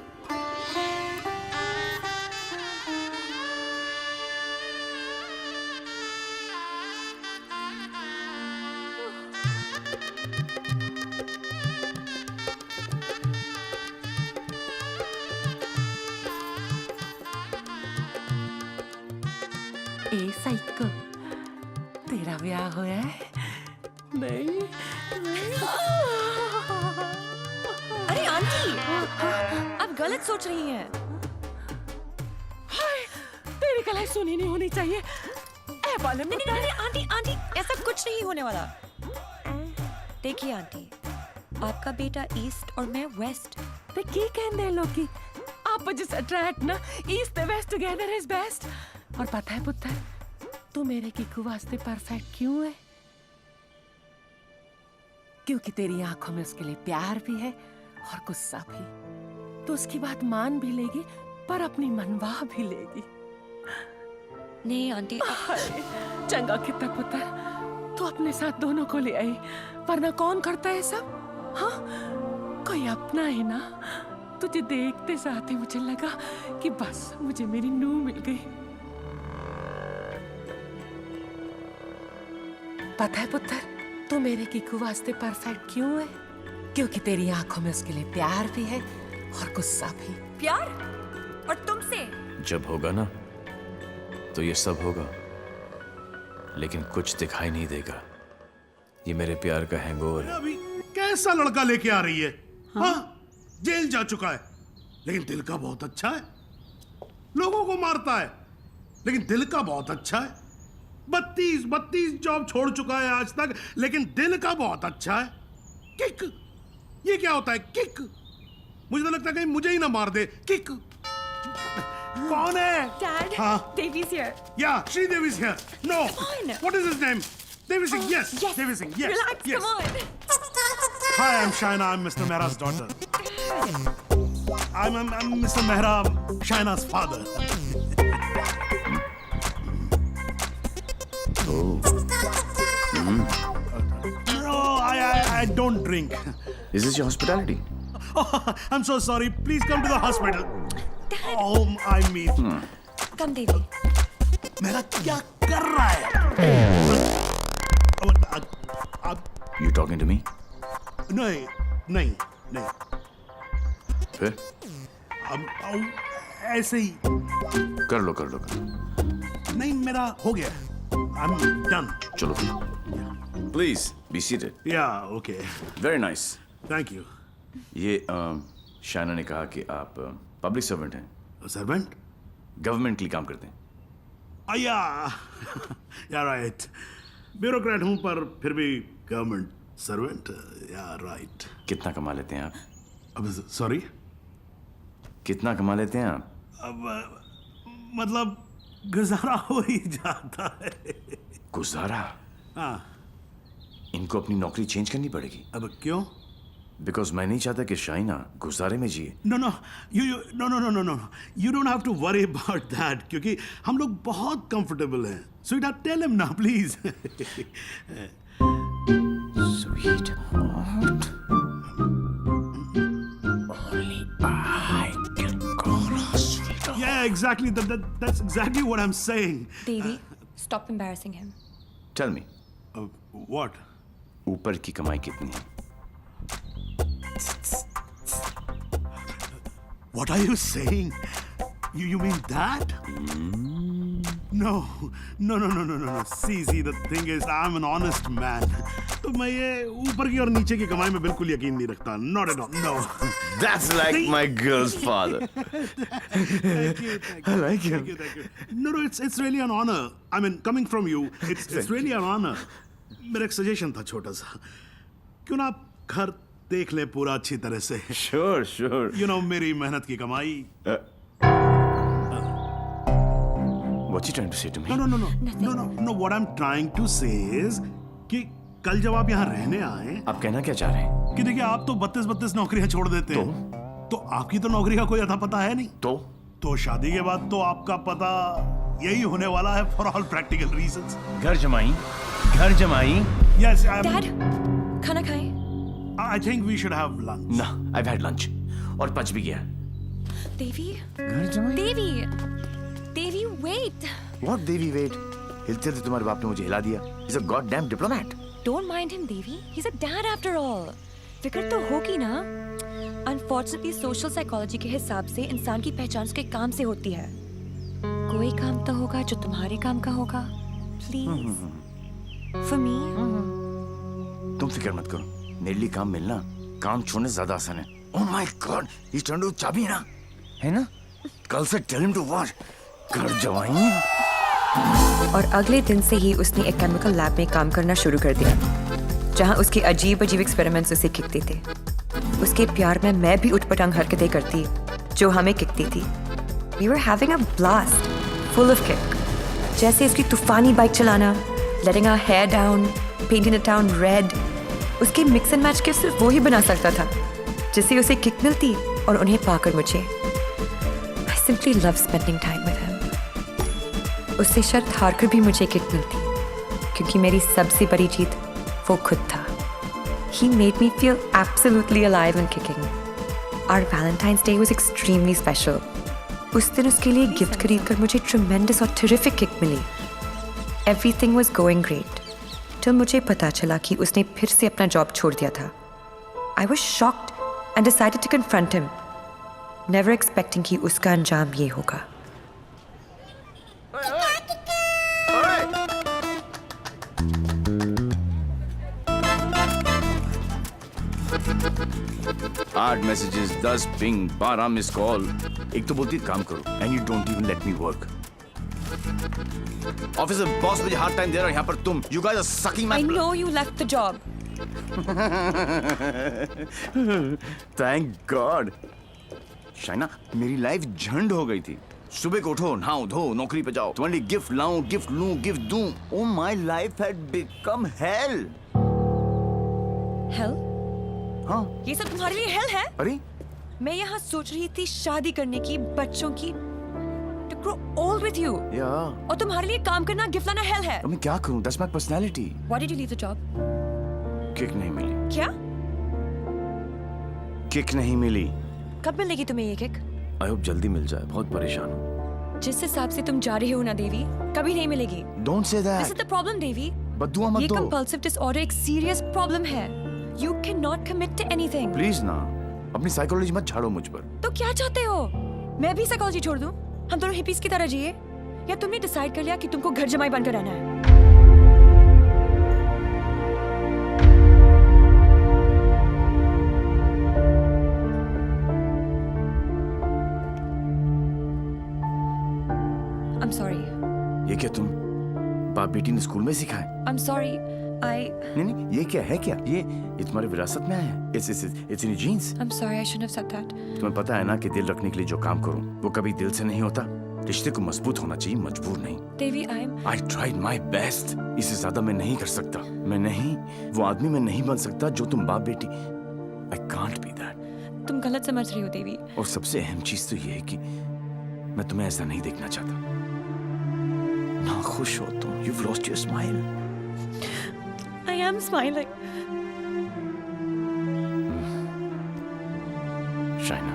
ए साइको, तेरा ब्याह होया है? नहीं, अरे आंटी, आप गलत सोच रही हैं। हाय, तेरी कलाई सुनी नहीं होनी चाहिए। ए बालम, नहीं, आंटी आंटी ऐसा कुछ नहीं होने वाला। देखिए आंटी, आपका बेटा ईस्ट और मैं वेस्ट। ते की कहंदे लोगी आपस अट्रैक्ट ना, ईस्ट ते वेस्ट टुगेदर इज बेस्ट। और पता है पुत्र, तू मेरे किकू वास्ते परफेक्ट क्यों है? क्योंकि तेरी आंखों में उसके लिए प्यार भी है और गुस्सा भी। तो उसकी बात मान भी लेगी पर अपनी मनवा भी लेगी। नहीं आंटी, चंगा कितना पुत्र, तू अपने साथ दोनों को ले आई, वरना कौन करता है सब? हाँ, कोई अपना है ना। तुझे देखते साथ ही मुझे लगा कि बस मुझे मेरी नूह मिल गई। पता है पुत्र, तू मेरे किकू वास्ते परफेक्ट क्यों है? क्योंकि तेरी आंखों में उसके लिए प्यार भी है और गुस्सा भी। प्यार? और तुमसे? जब होगा ना तो ये सब होगा, लेकिन कुछ दिखाई नहीं देगा। ये मेरे प्यार का हैंगओवर है। अभी कैसा लड़का लेके आ रही है? हाँ, जेल जा चुका है लेकिन दिल का बहुत अच्छा है। लोगों को मारता है लेकिन दिल का बहुत अच्छा है। 32 जॉब छोड़ चुका है आज तक, लेकिन दिल का बहुत अच्छा है। किक, ये क्या होता है किक? मुझे तो लगता है कहीं मुझे ही ना मार दे। किक कौन है? Dad, हाँ? Devi's here. Yeah, Sridevi's here. No. Come on. What is his name? Devi Singh. Yes. Yes. Devi Singh. Yes. Relax, Yes. come on. Hi, I'm Shaina. I'm Mr. Mehra's daughter. I'm Mr. Mehra, Shaina's father. No, I don't drink. Is this your hospitality? Oh, I'm so sorry. Please come to the hospital. Oh, I mean. Come, Devi. मेरा क्या कर रहा है? You talking to me? नहीं. फिर? ऐसे ही. कर लो. नहीं, मेरा हो गया. I'm done. चलो. Please be seated. Yeah, okay. Very nice. Thank you. ये शायना ने कहा कि आप पब्लिक सर्वेंट हैं। सर्वेंट? गवर्नमेंट के लिए काम करते हैं। या राइट। ब्यूरोक्रेट हूं पर फिर भी गवर्नमेंट सर्वेंट। या राइट। कितना कमा लेते हैं आप? अब सॉरी? कितना कमा लेते हैं आप? अब मतलब गुजारा हो ही जाता है। गुजारा? हाँ। इनको अपनी नौकरी चेंज करनी पड़ेगी। अब क्यों? बिकॉज मैं नहीं चाहता कि शाइना गुजारे में जिए। No. You don't have to worry about that क्योंकि हम लोग बहुत कंफर्टेबल हैं। Sweetheart, tell him now, please. Sweetheart. Only I can call her sweetheart. Yeah, exactly. That's exactly what I'm saying. Devi, stop embarrassing him. Tell me. What? ऊपर की कमाई कितनी है? What are you saying? You mean that? No. See, the thing is, I'm an honest man. तो मैं ये ऊपर की और नीचे की कमाई में बिल्कुल यकीन नहीं रखता. Not at all. No. That's like my girl's father. Thank you. I like him. Thank you. No, it's really an honor. I mean, coming from you, it's really an honor. मेरा एक सजेशन था छोटा सा. क्यों ना आप घर देख ले पूरा अच्छी तरह से। Sure sure. यू नो मेरी मेहनत की कमाई। What you trying to say to me? No. What I'm trying to say is कि कल जब आप यहाँ रहने आए, आप कहना क्या चाह रहे हैं? कि देखिए आप तो 32 नौकरियां छोड़ देते हैं। तो आपकी तो नौकरी का कोई अता पता है नहीं। तो शादी के बाद तो आपका पता यही होने वाला है for all practical reasons। घर जमाई। Yes, Dad, खाना खाएं? I think we should have lunch। ना, I've had lunch और पच भी गया। देवी, घर जमाई। देवी, wait। What Devi wait? हिलते थे तुम्हारे बाप ने मुझे हिला दिया। He's a goddamn diplomat। Don't mind him, Devi. He's a dad after all। फिक्र तो होगी ना। Unfortunately, social psychology के हिसाब से इंसान की पहचान उसके काम से होती है। कोई काम तो होगा जो तुम्हारे काम का होगा। Please, for me। तुम फिक्र मत करो। मेरे लिए काम मिलना काम छोड़ने ज्यादा आसान है। Oh my God, he's trying to चाबी ना, है ना? कल से tell him to watch। घर जवाई। और अगले दिन से ही उसने एक केमिकल लैब में काम करना शुरू कर दिया, जहां उसके अजीब एक्सपेरिमेंट्स उसे किकते थे। उसके प्यार में मैं भी उठपटांग हरकतें करती जो हमें किकती थी। We were having a blast, full of kick। जैसे उसकी तूफानी बाइक चलाना, letting our hair down, painting the town red। उसके मिक्स एंड मैच के सिर्फ वो ही बना सकता था जिससे उसे किक मिलती और उन्हें पाकर मुझे। I simply love spending time with him। उससे शर्त हारकर भी मुझे किक मिलती क्योंकि मेरी सबसे बड़ी जीत वो खुद था। He made me feel absolutely alive and kicking। Our Valentine's Day was extremely special। उस दिन उसके लिए गिफ्ट खरीदकर मुझे tremendous और terrific kick milli. Everything was going great till मुझे पता चला कि उसने फिर से अपना जॉब छोड़ दिया था। I was shocked and decided to confront him, never expecting कि उसका अंजाम ये होगा। आठ मैसेजेस, 10 पिंग, 12 मिस कॉल। एक तो बोलती काम करो and you don't even let me work. Office में बॉस मुझे हार्ड टाइम दे रहा है, यहाँ पर तुम you guys are sucking my. I know you left the job। Thank God. Shaina, मेरी लाइफ झंड हो गई थी। सुबह को उठो, नहाओ धो, नौकरी पे जाओ, तुम्हारे लिए गिफ्ट लाऊं, गिफ्ट लूं, गिफ्ट दूं। Oh my life had become hello. Hello? हाँ। ये सब तुम्हारे लिए हेल है? अरे मैं यहाँ सोच रही थी शादी करने की, बच्चों की, to grow old with you। और तुम्हारे लिए काम करना, गिफ्ट लाना हेल है। मैं क्या करूं? That's my personality। Why did you leave the job? Kick नहीं मिली। क्या? किक नहीं मिली। कब मिलेगी तुम्हें ये किक? आई होप जल्दी मिल जाए, बहुत परेशान हूँ। जिस हिसाब से तुम जा रही हो ना देवी, कभी नहीं मिलेगी। Don't say that। This is the problem, देवी। बद्दुआ मत ये दो। compulsive disorder एक serious problem है। You cannot commit to anything। Please ना, अपनी साइकोलॉजी मत झाड़ो मुझ पर। तो क्या चाहते हो? मैं भी साइकोलॉजी छोड़ दूं? हम दोनों हिपीज की तरह जिए? या तुमने डिसाइड कर लिया कि तुमको घर जमाई बनकर रहना है? I'm sorry। ये क्या तुम बाप बेटी ने स्कूल में सिखाए? I'm sorry। नहीं, ये क्या है? क्या ये तुम्हारी विरासत में आया है? It's in your genes। I'm sorry, I shouldn't have said that। तुम्हें पता है ना कि दिल रखने के लिए जो काम करूं वो कभी दिल से नहीं होता। रिश्ते को मजबूत होना चाहिए, मजबूर नहीं। देवी, I tried my best। इससे ज्यादा मैं नहीं कर सकता। मैं नहीं, वो आदमी मैं नहीं बन सकता जो तुम बाप बेटी। I can't be that। तुम गलत समझ रही हो देवी। और सबसे अहम चीज तो ये है कि मैं तुम्हें ऐसा नहीं देखना चाहता। ना खुश हो तुम। You've lost your smile। I am smiling। Shaina,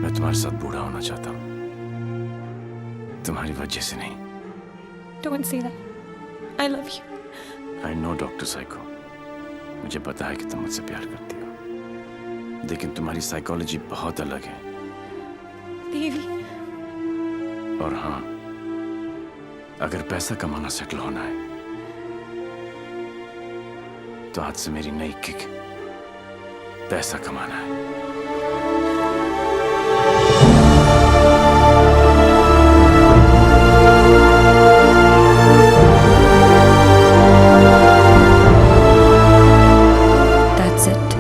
मैं तुम्हारे साथ बूढ़ा होना चाहता हूँ, तुम्हारी वजह से नहीं। Don't say that। I love you। I know doctor psycho, मुझे पता है कि तुम मुझसे प्यार करती हो, लेकिन तुम्हारी साइकोलॉजी बहुत अलग है। देवी। और हाँ, अगर पैसा कमाना सेटल होना है तो आज से मेरी नई किक पैसा कमाना है। That's it।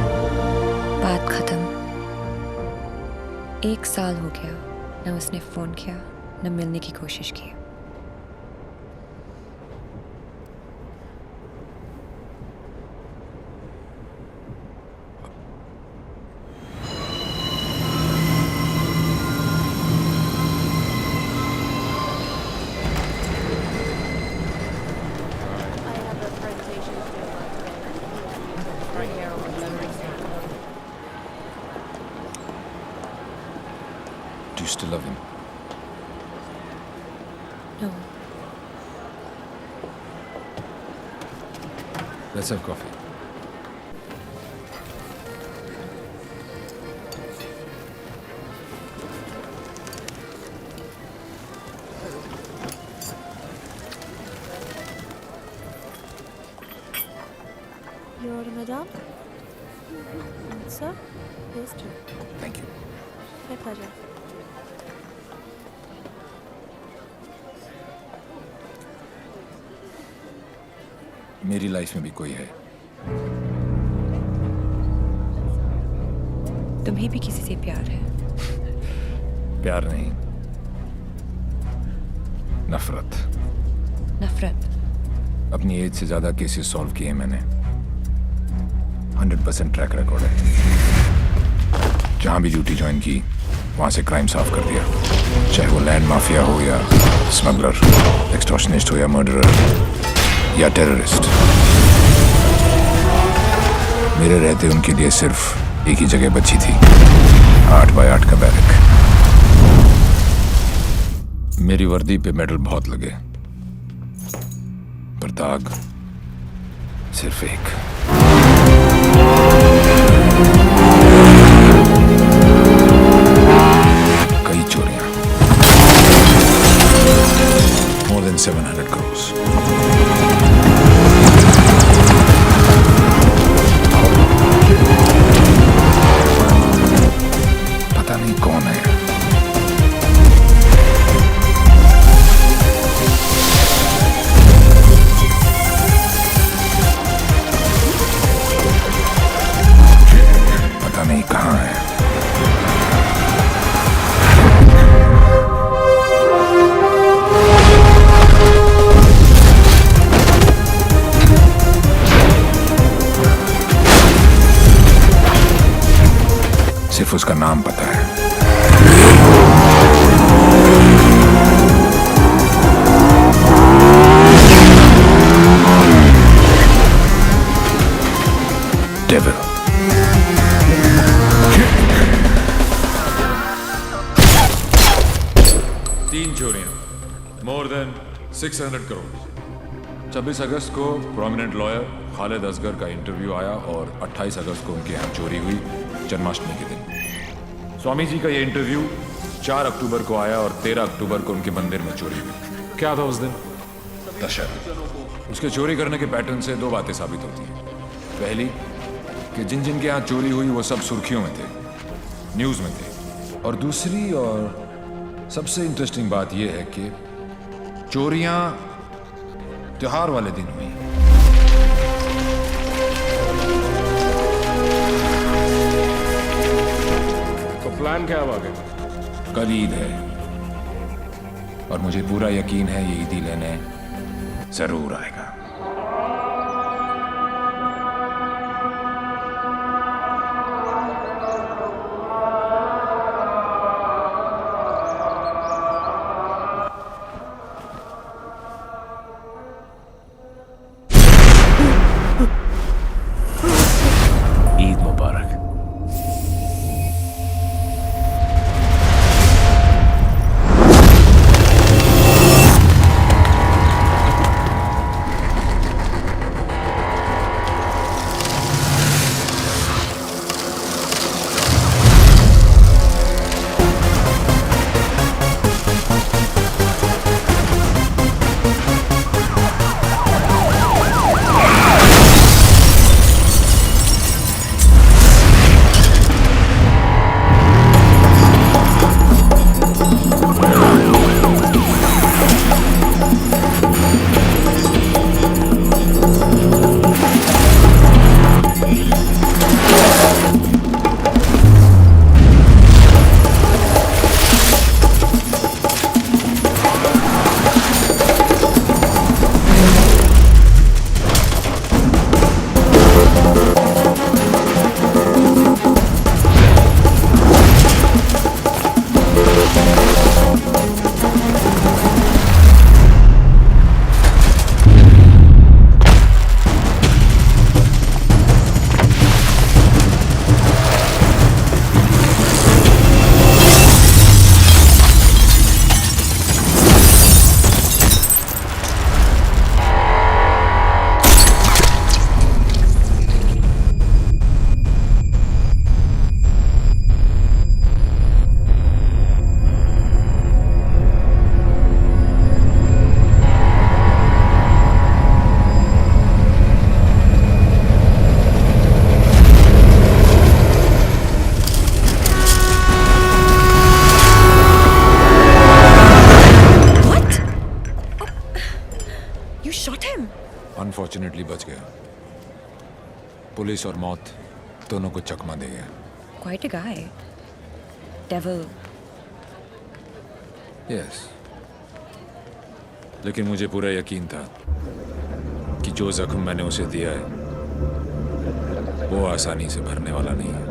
1 साल हो गया, न उसने फोन किया न मिलने की कोशिश की। Do you still love him? No. Let's have coffee. Your madam? Sir? Yes, sir. Thank you. My pleasure. मेरी लाइफ में भी कोई है। तुम्हें भी किसी से प्यार है? प्यार नहीं, नफरत। नफरत? अपनी एज से ज्यादा केसेस सॉल्व किए मैंने। 100% ट्रैक रिकॉर्ड है। जहां भी ड्यूटी ज्वाइन की वहां से क्राइम साफ कर दिया, चाहे वो लैंड माफिया हो या स्मगलर, एक्सटॉर्शनिस्ट हो या मर्डरर या टेररिस्ट। मेरे रहते उनके लिए सिर्फ एक ही जगह बची थी, 8x8 का बैरक। मेरी वर्दी पे मेडल बहुत लगे, पर दाग सिर्फ एक। कई चोरियां, more than 700 crores। पता नहीं कौन है। पता नहीं कहाँ है। सिर्फ उसका नाम पता है। डेविल। तीन चोरियां, मोर देन 600 करोड़। 26 अगस्त को प्रोमिनेंट लॉयर खालिद असगर का इंटरव्यू आया और 28 अगस्त को उनके यहाँ चोरी हुई, जन्माष्टमी के दिन। स्वामी जी का ये इंटरव्यू 4 अक्टूबर को आया और 13 अक्टूबर को उनके मंदिर में चोरी हुई। क्या था उस दिन? दशहरा। उसके चोरी करने के पैटर्न से 2 बातें साबित होती हैं। पहली कि जिन जिन के यहाँ चोरी हुई वो सब सुर्खियों में थे, न्यूज़ में थे। और दूसरी और सबसे इंटरेस्टिंग बात यह है कि चोरियां त्योहार वाले दिन हुई। तो प्लान क्या हुआ? कल ईद है और मुझे पूरा यकीन है ये ईदी लेने जरूर आएगा। ईद मुबारक। फॉर्चुनेटली बच गया। पुलिस और मौत दोनों को चकमा दे गया। Quite a guy. Devil. Yes, लेकिन मुझे पूरा यकीन था कि जो जख्म मैंने उसे दिया है वो आसानी से भरने वाला नहीं है।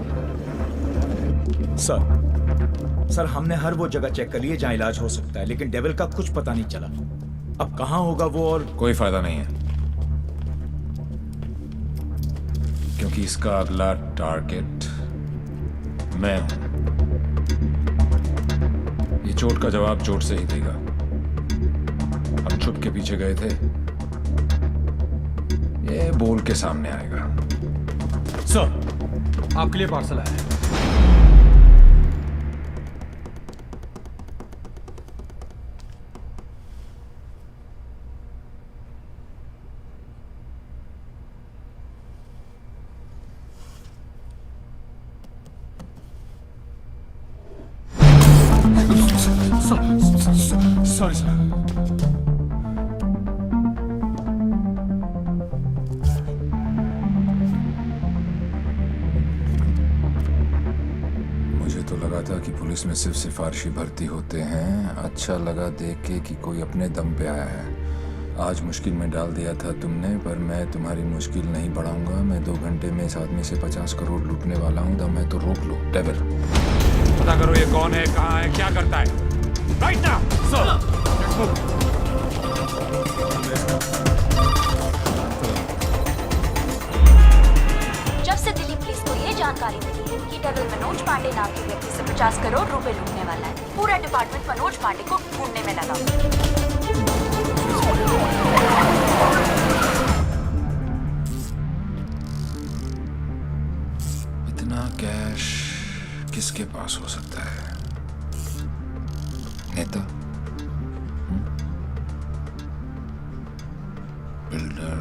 सर हमने हर वो जगह चेक कर ली है जहाँ इलाज हो सकता है, लेकिन डेविल का कुछ पता नहीं चला। अब कहाँ होगा वो, और कोई फायदा नहीं है, क्योंकि इसका अगला टारगेट मैं हूं। ये चोट का जवाब चोट से ही देगा। हम छुप के पीछे गए थे, ये बोल के सामने आएगा। सर, आपके लिए पार्सल आया है। Sorry sir. मुझे तो लगा था कि पुलिस में सिर्फ सिफारिशी भर्ती होते हैं। अच्छा लगा देख के कि कोई अपने दम पे आया है। आज मुश्किल में डाल दिया था तुमने, पर मैं तुम्हारी मुश्किल नहीं बढ़ाऊंगा। मैं 2 घंटे में इस आदमी से 50 करोड़ लूटने वाला हूँ। दम है तो रोक लो। डेविल, पता करो ये कौन है, कहाँ है, क्या करता है। Right now sir. जब से दिल्ली पुलिस को ये जानकारी मिली है कि डेविल मनोज पांडे नाम के व्यक्ति से 50 करोड़ रुपए लूटने वाला है, पूरा डिपार्टमेंट मनोज पांडे को ढूंढने में लगा। इतना कैश किसके पास हो सकता है? नेता, बिल्डर,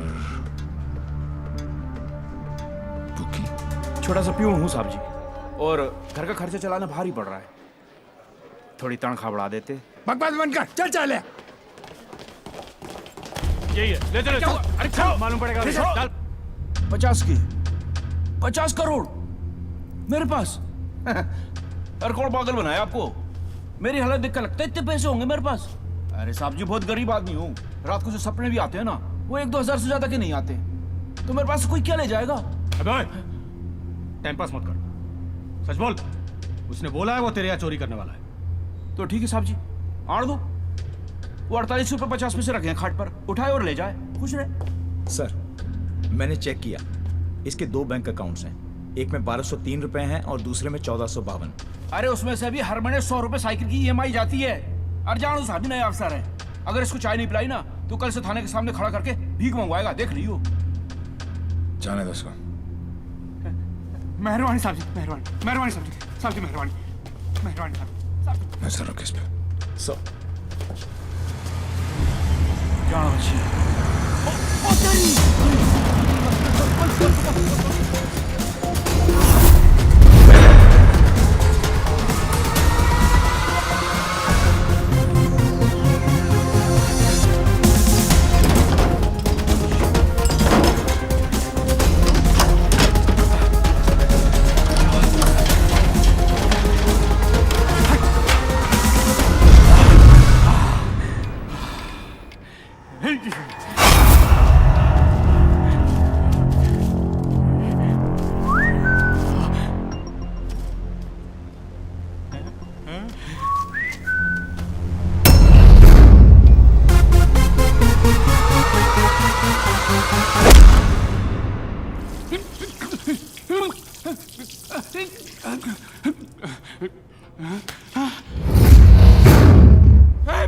बुकी। छोटा सा प्यून हूँ साहब जी, और घर का खर्चा चलाना भारी पड़ रहा है। थोड़ी तनख्वाह बढ़ा देते। बकवास बंद कर, चल चल। यही है, ले चलो। अरे चल, मालूम पड़ेगा। चल। 50 करोड़ मेरे पास। अरे कौन पागल बनाया आपको? मेरी हालत देख कर लगता है इतने पैसे होंगे मेरे पास। अरे साहब जी, बहुत गरीब आदमी हूँ। रात को जो सपने भी आते हैं ना, वो 1-2 हजार से ज्यादा के नहीं आते। तो मेरे पास कोई क्या ले जाएगा? अबे टाइम पास मत कर, सच बोल। उसने बोला है वो तेरे यहाँ चोरी करने वाला है। तो ठीक है साहब जी, आड़ दो। वो 48 रुपए 50 पैसे रखे हैं खाट पर, उठाए और ले जाए, खुश रहे। सर, मैंने चेक किया, इसके 2 बैंक अकाउंट्स हैं। एक में 1203 रुपए हैं और दूसरे में 1452। अरे उसमें से भी हर महीने 100 रुपए साइकिल की EMI जाती है। और जानो साहब, नया अफसर है, अगर इसको चाय नहीं पिलाई ना तो कल से थाने के सामने खड़ा करके भीख मंगवाएगा, देख लियो। जाने दो उसको। मेहरबानी साहब जी, मेहरबानी। मेहरबानी साहब जी, साहब जी मेहरबानी। मेहरबानी साहब जी। नजर रखो इस पे। सर, जानो बच्ची।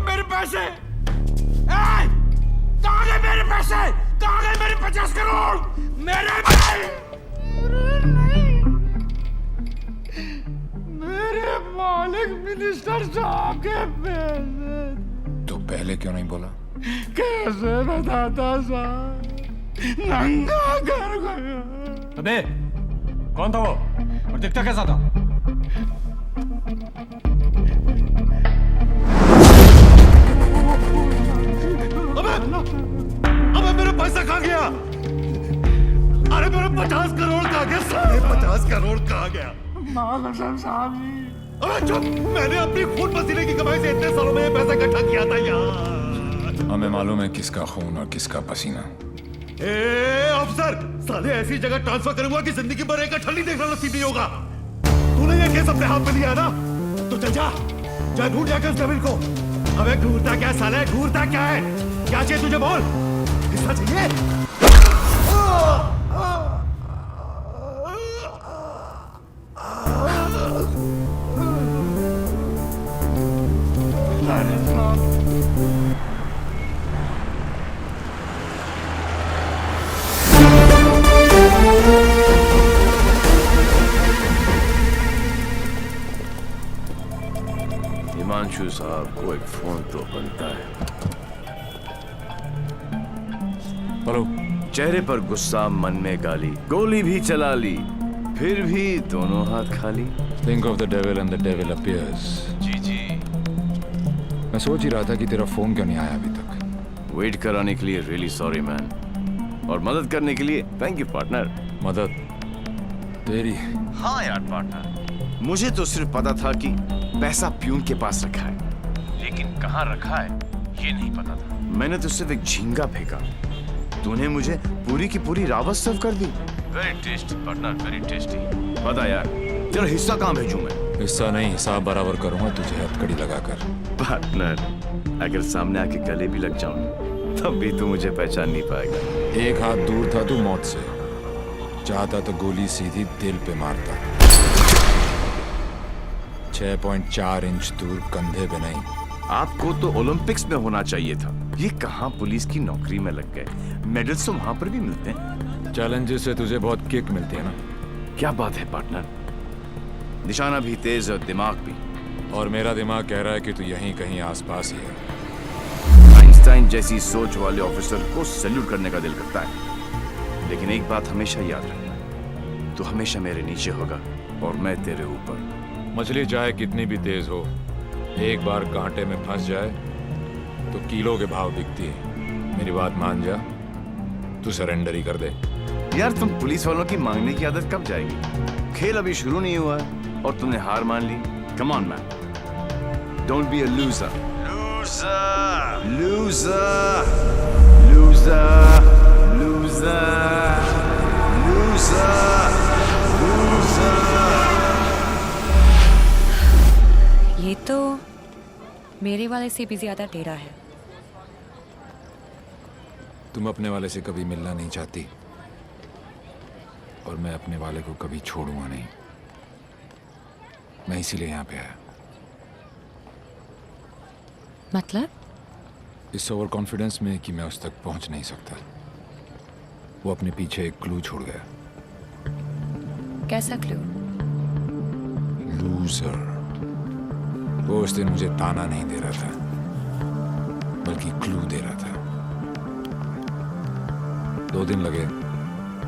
मेरे पैसे! कहाँ गए मेरे पैसे? कहाँ गए मेरे 50 करोड़? मेरे मालिक मिनिस्टर साहब के पैसे। तो पहले क्यों नहीं बोला? कैसे बताता साहब, नंगा कर गया। अबे कौन था वो और दिखता कैसा था? अबे मेरा पैसा कहाँ गया? मेरा 50 करोड़ कहाँ गया? साढ़े 50 करोड़ कहाँ गया? अरे चुप! मैंने अपनी खून पसीने की कमाई से इतने सालों में ये पैसा इकट्ठा किया था यार। हमें मालूम है किसका खून और किसका पसीना। ए अफसर, साले ऐसी जगह ट्रांसफर करूंगा कि जिंदगी भर एक ठंडी देखना नसीब नहीं होगा। तूने ये केस अपने हाथ में लिया है ना, तो चल जा ढूंढ जाकर उस डेविल को। अबे घूरता क्या साले, घूरता क्या है? क्या चाहिए तुझे बोल? हिस्सा चाहिए? हिमांशु साहब को एक फोन तो बनता है। हेलो। चेहरे पर गुस्सा, मन में गाली, गोली भी चला ली, फिर भी दोनों हाथ खाली। Think of the devil and the devil appears. जी। मैं सोच ही रहा था कि तेरा फोन क्यों नहीं आया अभी तक। वेट कराने के लिए रियली सॉरी मैन, और मदद करने के लिए थैंक यू पार्टनर। मदद तेरी? हाँ यार पार्टनर, मुझे तो सिर्फ पता था कि पैसा प्यून के पास रखा है, लेकिन कहाँ रखा है ये नहीं पता था। मैंने तो सिर्फ एक झींगा फेंका, तूने मुझे पूरी की पूरी रावत सर्व कर दी। Very tasty partner, very tasty. बता यार, तेरा हिस्सा कहाँ भेजूं मैं? हिस्सा नहीं, हिसाब बराबर करूंगा तुझे हथकड़ी लगाकर। पार्टनर, अगर सामने आके गले भी लग जाऊं तब भी तू मुझे पहचान नहीं पाएगा। एक हाथ दूर था तू मौत से, चाहता तो गोली सीधी दिल पे मारता। 6.4 इंच दूर, कंधे पे नहीं। आपको तो ओलंपिक्स में होना चाहिए था, ये कहाँ पुलिस की नौकरी में लग गए। मेडल्स तो वहां पर भी मिलते हैं। चैलेंजेस से तुझे बहुत किक मिलती है ना। क्या बात है पार्टनर, निशाना भी तेज और दिमाग भी। और मेरा दिमाग कह रहा है कि तू यहीं कहीं आसपास ही है। आइंस्टाइन जैसी सोच वाले ऑफिसर को सैल्यूट करने का दिल करता है, लेकिन एक बात हमेशा याद रखना, तू हमेशा मेरे नीचे होगा और मैं तेरे ऊपर। मछली चाहे कितनी भी तेज हो, एक बार कांटे में फंस जाए तो किलो के भाव बिकती है। मेरी बात मान जा, तू सरेंडर ही कर दे। यार तुम पुलिस वालों की मांगने की आदत कब जाएगी? खेल अभी शुरू नहीं हुआ है और तुमने हार मान ली। Come on man, don't be a loser. Loser, loser, loser, loser, loser, loser. ये तो मेरे वाले से भी ज्यादा टेढ़ा है। तुम अपने वाले से कभी मिलना नहीं चाहती, और मैं अपने वाले को कभी छोड़ूंगा नहीं। मैं इसीलिए यहाँ पे आया। मतलब? इस ओवर कॉन्फिडेंस में कि मैं उस तक पहुंच नहीं सकता। वो अपने पीछे एक क्लू छोड़ गया। कैसा क्लू? लूजर। वो उस दिन मुझे ताना नहीं दे रहा था, बल्कि क्लू दे रहा था। 2 दिन लगे,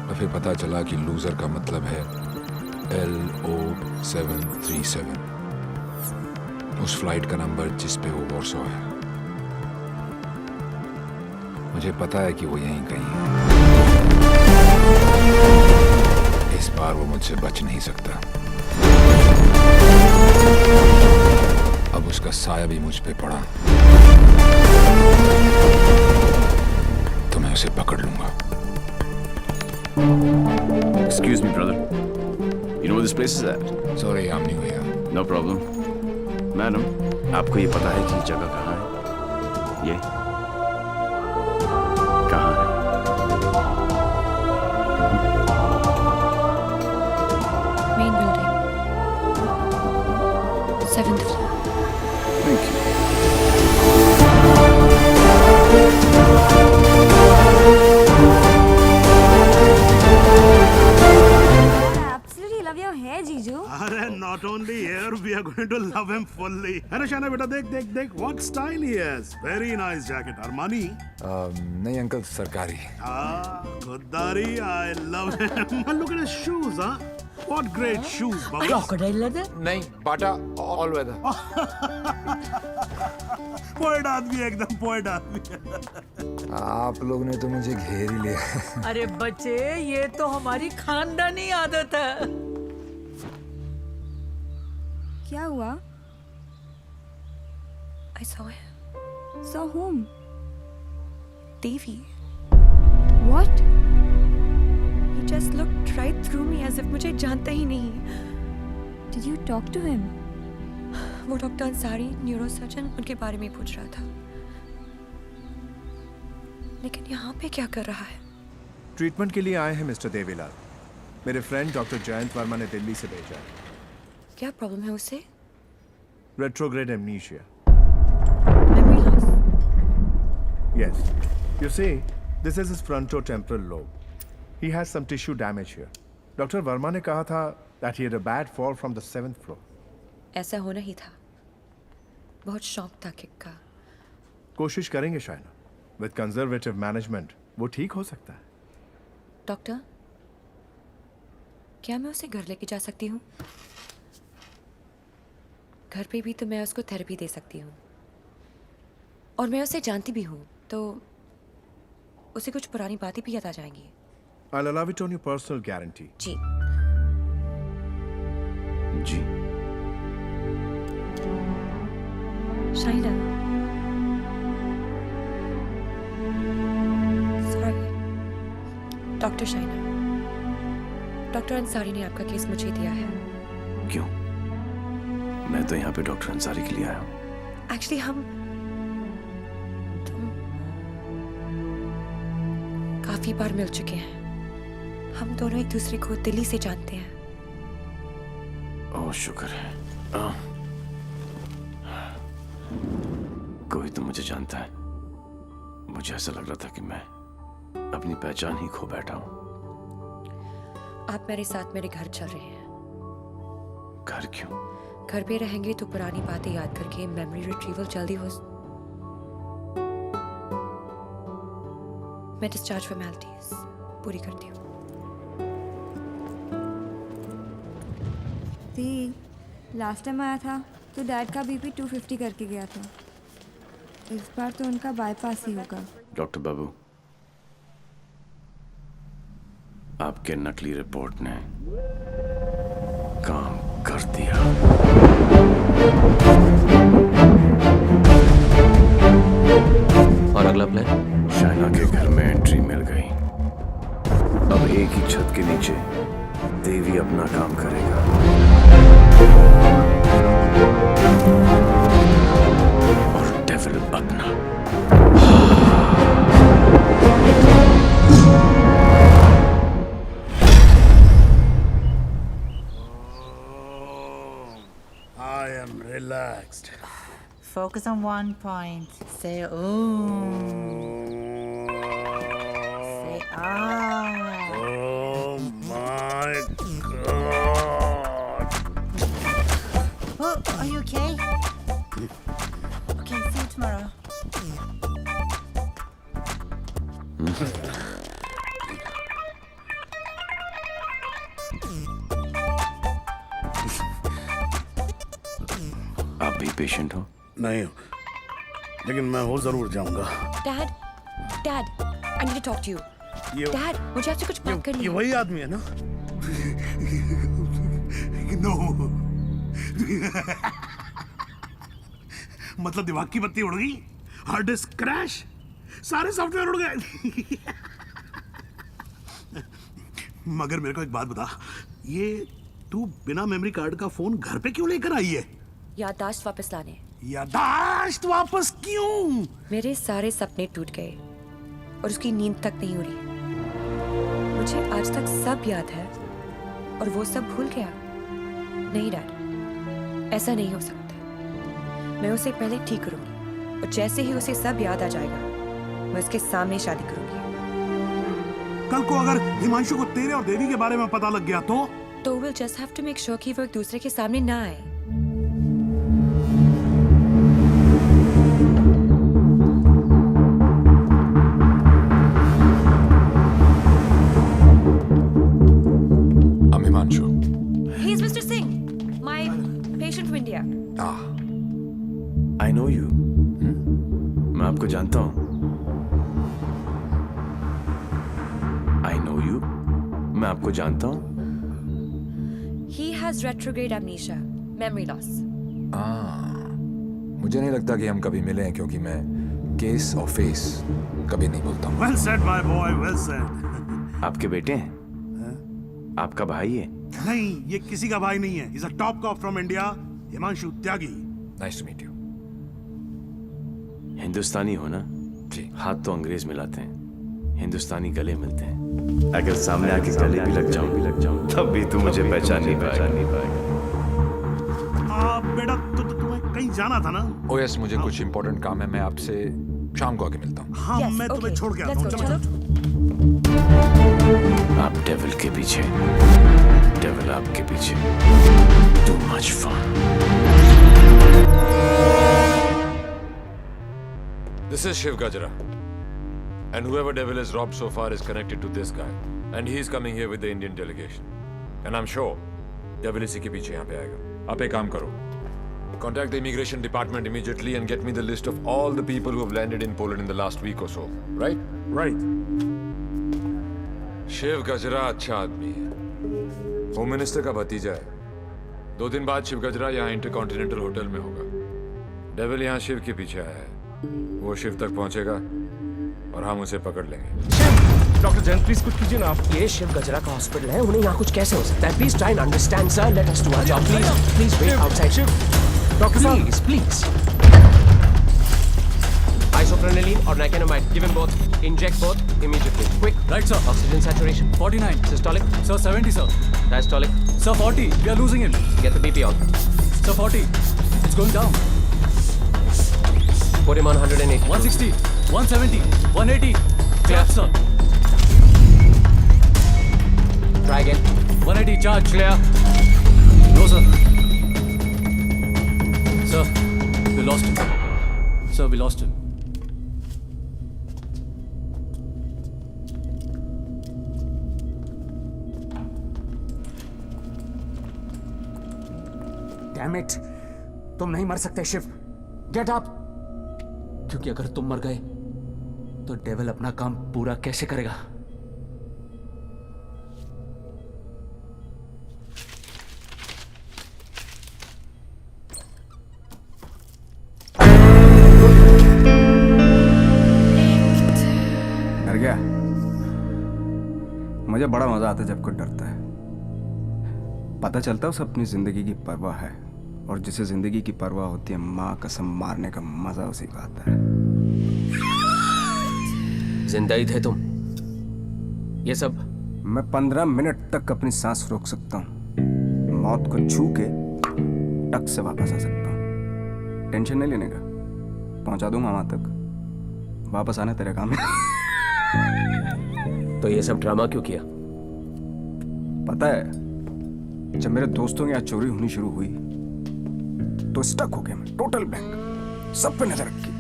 और फिर पता चला कि लूजर का मतलब है LO737, उस फ्लाइट का नंबर जिस पे वो वॉर्सो है। मुझे पता है कि वो यहीं कहीं है। इस बार वो मुझसे बच नहीं सकता। अब उसका साया भी मुझ पे पड़ा तो मैं उसे पकड़ लूंगा। Excuse me, brother. You know where this place is at? Sorry, I'm new here. No problem. Madam, आपको ये पता है कि जगह कहाँ है? ये कहाँ है? Main building, 7th floor। Thank you. अरे not only here, we are going to love him fully. अरे शाना बेटा देख देख देख, what style he has. Very nice jacket. Armani? नहीं अंकल, सरकारी। खुददारी, I love him. And look at his shoes, huh? What great shoes, Bubbles. Crocodile leather? नहीं, बाटा all weather. Poet आदमी एकदम पोएट आदमी. आप लोग ने तो मुझे घेर ही लिया. अरे बच्चे, ये तो हमारी खानदानी आदत है. क्या हुआ? I saw him. Saw whom? Devi. What? He just looked right through me as if मुझे जानता ही नहीं. Did you talk to him? वो डॉक्टर अंसारी, न्यूरोसर्जन, उनके बारे में पूछ रहा था. लेकिन यहाँ पे क्या कर रहा है? ट्रीटमेंट के लिए आए हैं मिस्टर देवीलाल. मेरे फ्रेंड डॉक्टर जयंत वर्मा ने दिल्ली से भेजा है. क्या प्रॉब्लम है उसे? Retrograde amnesia. Memory loss. Yes. You see, this is his frontotemporal lobe. He has some tissue damage here. Dr. Verma ने कहा था that he had a bad fall from the 7th floor. ऐसा होना ही था. बहुत शौक था किक का. कोशिश करेंगे शायना. With conservative management, वो ठीक हो सकता है. डॉक्टर, क्या मैं उसे घर लेके जा सकती हूँ? घर पे भी तो मैं उसको थेरेपी दे सकती हूँ. और मैं उसे जानती भी हूँ, तो उसे कुछ पुरानी बातें भी याद आ जाएंगी. I'll allow it on your personal guarantee. जी. जी. Shaina. Sorry. Doctor Shaina. Doctor Ansari ने आपका केस मुझे दिया है. क्यों? मैं तो यहाँ पे डॉक्टर अंसारी के लिए आया हूँ. एक्चुअली हम काफी बार मिल चुके हैं. हम दोनों एक दूसरे को दिल्ली से जानते हैं. ओह शुक्र है. कोई तो मुझे जानता है. मुझे ऐसा लग रहा था कि मैं अपनी पहचान ही खो बैठा हूँ. आप मेरे साथ मेरे घर चल रहे हैं. घर क्यों? घर पे रहेंगे तो पुरानी बातें याद करके मेमोरी रिट्रीवल जल्दी हो. मैं डिस्चार्ज फॉर्मेलिटीज पूरी करती हूँ. लास्ट टाइम आया था तो डैड का बीपी 250 करके गया था. इस बार तो उनका बाईपास ही होगा. डॉक्टर बाबू, आपके नकली रिपोर्ट ने काम कर दिया. और अगला प्लान? शाइना के घर में एंट्री मिल गई. अब एक ही छत के नीचे देवी अपना काम करेगा. और डेविल अपना. I am relaxed. Focus on one point. Say ooh. Say ah. Oh my God. Oh, are you okay? Okay, see you tomorrow. आप भी पेशेंट हो? नहीं, लेकिन मैं हो जरूर जाऊंगा. Dad, dad, I need to talk to you. Dad, मुझे आपसे कुछ बात करनी है. ये वही आदमी है ना? नो. मतलब दिमाग की बत्ती उड़ गई, हार्ड डिस्क क्रैश, सारे सॉफ्टवेयर उड़ गए. मगर मेरे को एक बात बता, ये तू बिना मेमोरी कार्ड का फोन घर पे क्यों लेकर आई है? याददाश्त वापस लाने. याददाश्त वापस क्यों? मेरे सारे सपने टूट गए और उसकी नींद तक नहीं उड़ी. मुझे आज तक सब याद है और वो सब भूल गया. नहीं डैड, ऐसा नहीं हो सकता. मैं उसे पहले ठीक करूंगी और जैसे ही उसे सब याद आ जाएगा मैं उसके सामने शादी करूंगी. कल को अगर हिमांशु को तेरे और देवी के बारे में पता लग गया तो we'll just have to make sure कि वो एक दूसरे के सामने ना आए. I'm Himanshu. Singh, my patient from India. I know you. मैं आपको जानता हूँ. I know you. मैं आपको जानता हूँ. He has retrograde amnesia, memory loss. मुझे नहीं लगता कि हम कभी मिले हैं क्योंकि मैं केस और फेस कभी नहीं बोलता हूँ. Well said, my boy. Well said. आपके बेटे हैं? आपका भाई है? नहीं, ये किसी का भाई नहीं है. He's a top cop from India, Himanshu Tyagi. Nice to meet you. हिंदुस्तानी हो ना? जी. हाथ तो अंग्रेज मिलाते हैं, हिंदुस्तानी गले मिलते हैं. अगर सामने आके गले भी लग जाऊं, तब भी तू मुझे पहचान नहीं पाएगा. बेटा, तुम्हें कहीं जाना था ना? Oh yes, मुझे कुछ important काम है. मैं आपसे शाम को आके मिलता हूँ. हाँ, मैं तुम्हें छोड़ के आता हूँ. चलो. आप डेविल के पीछे, डेविल आपके पीछे. Too much fun. This is Shiv Gajra. And whoever devil has robbed so far is connected to this guy. And he's coming here with the Indian delegation. And I'm sure devil इसी के पीछे यहाँ पे आएगा. आप एक काम करो. Contact the immigration department immediately and get me the list of all the people who have landed in Poland in the last week or so. Right? Right. Shiv गजरा अच्छा आदमी है. होम मिनिस्टर का भतीजा है. 2 दिन बाद शिव गजरा यहाँ इंटरकॉन्टिनेंटल होटल में होगा. डेविल यहाँ शिव के पीछे आया है. वो शिव तक पहुंचेगा और हम उसे पकड़ लेंगे. डॉक्टर जैन प्लीज कुछ कीजिए ना आप. ये शिव गजरा का हॉस्पिटल है, उन्हें यहाँ कुछ कैसे हो सकता है? Please try and understand sir. Let us do our job. Please wait outside. Doctor साहब please. Isoprenylene or nicotinamide. Give him both. Inject both immediately. Quick. Right, sir. Oxygen saturation 49. Systolic. Sir, 70, sir. Diastolic. Sir, 40. We are losing him. Get the BP on. Sir, 40. It's going down. Put him on 180. 160. 170. 180. Clear. Charge, sir. Try again. 180. Charge. Clear. No, sir. Sir, we lost him. Sir, we lost him. Damn it! तुम नहीं मर सकते Shiv. Get up! क्योंकि अगर तुम मर गए तो डेविल अपना काम पूरा कैसे करेगा? डर गया? मुझे बड़ा मजा आता है जब कोई डरता है. पता चलता है उसे अपनी जिंदगी की परवाह है, और जिसे जिंदगी की परवाह होती है माँ कसम मारने का मजा उसी को आता है. जिंदा ही थे तुम? ये सब? मैं 15 मिनट तक अपनी सांस रोक सकता हूँ. मौत को छू के टक से वापस आ सकता हूँ. टेंशन नहीं लेने का, पहुंचा दूंगा वहां तक. वापस आना तेरे काम है. तो ये सब ड्रामा क्यों किया? पता है, जब मेरे दोस्तों के यहाँ चोरी होनी शुरू हुई तो स्टक हो गया मैं. Total blank. सब पे नजर रखी.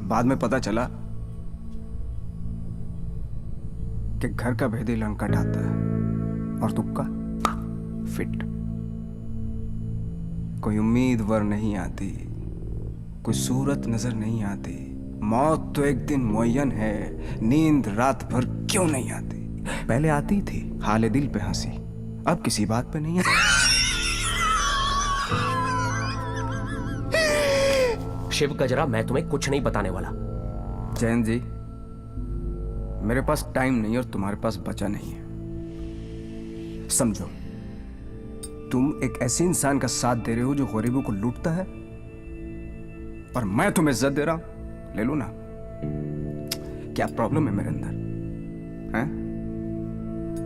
बाद में पता चला कि घर का भेदी लंका ढाता है और तुक्का फिट. कोई उम्मीदवार नहीं आती, कोई सूरत नजर नहीं आती. मौत तो एक दिन मुअय्यन है, नींद रात भर क्यों नहीं आती? पहले आती थी हाले दिल पे हंसी, अब किसी बात पे नहीं आती. शिव गजरा, मैं तुम्हें कुछ नहीं बताने वाला. जैन जी, मेरे पास टाइम नहीं और तुम्हारे पास बचा नहीं है. समझो, तुम एक ऐसे इंसान का साथ दे रहे हो जो गरीबों को लूटता है, और मैं तुम्हें इज्जत दे रहा हूं. ले लो ना. क्या प्रॉब्लम है मेरे अंदर? हैं?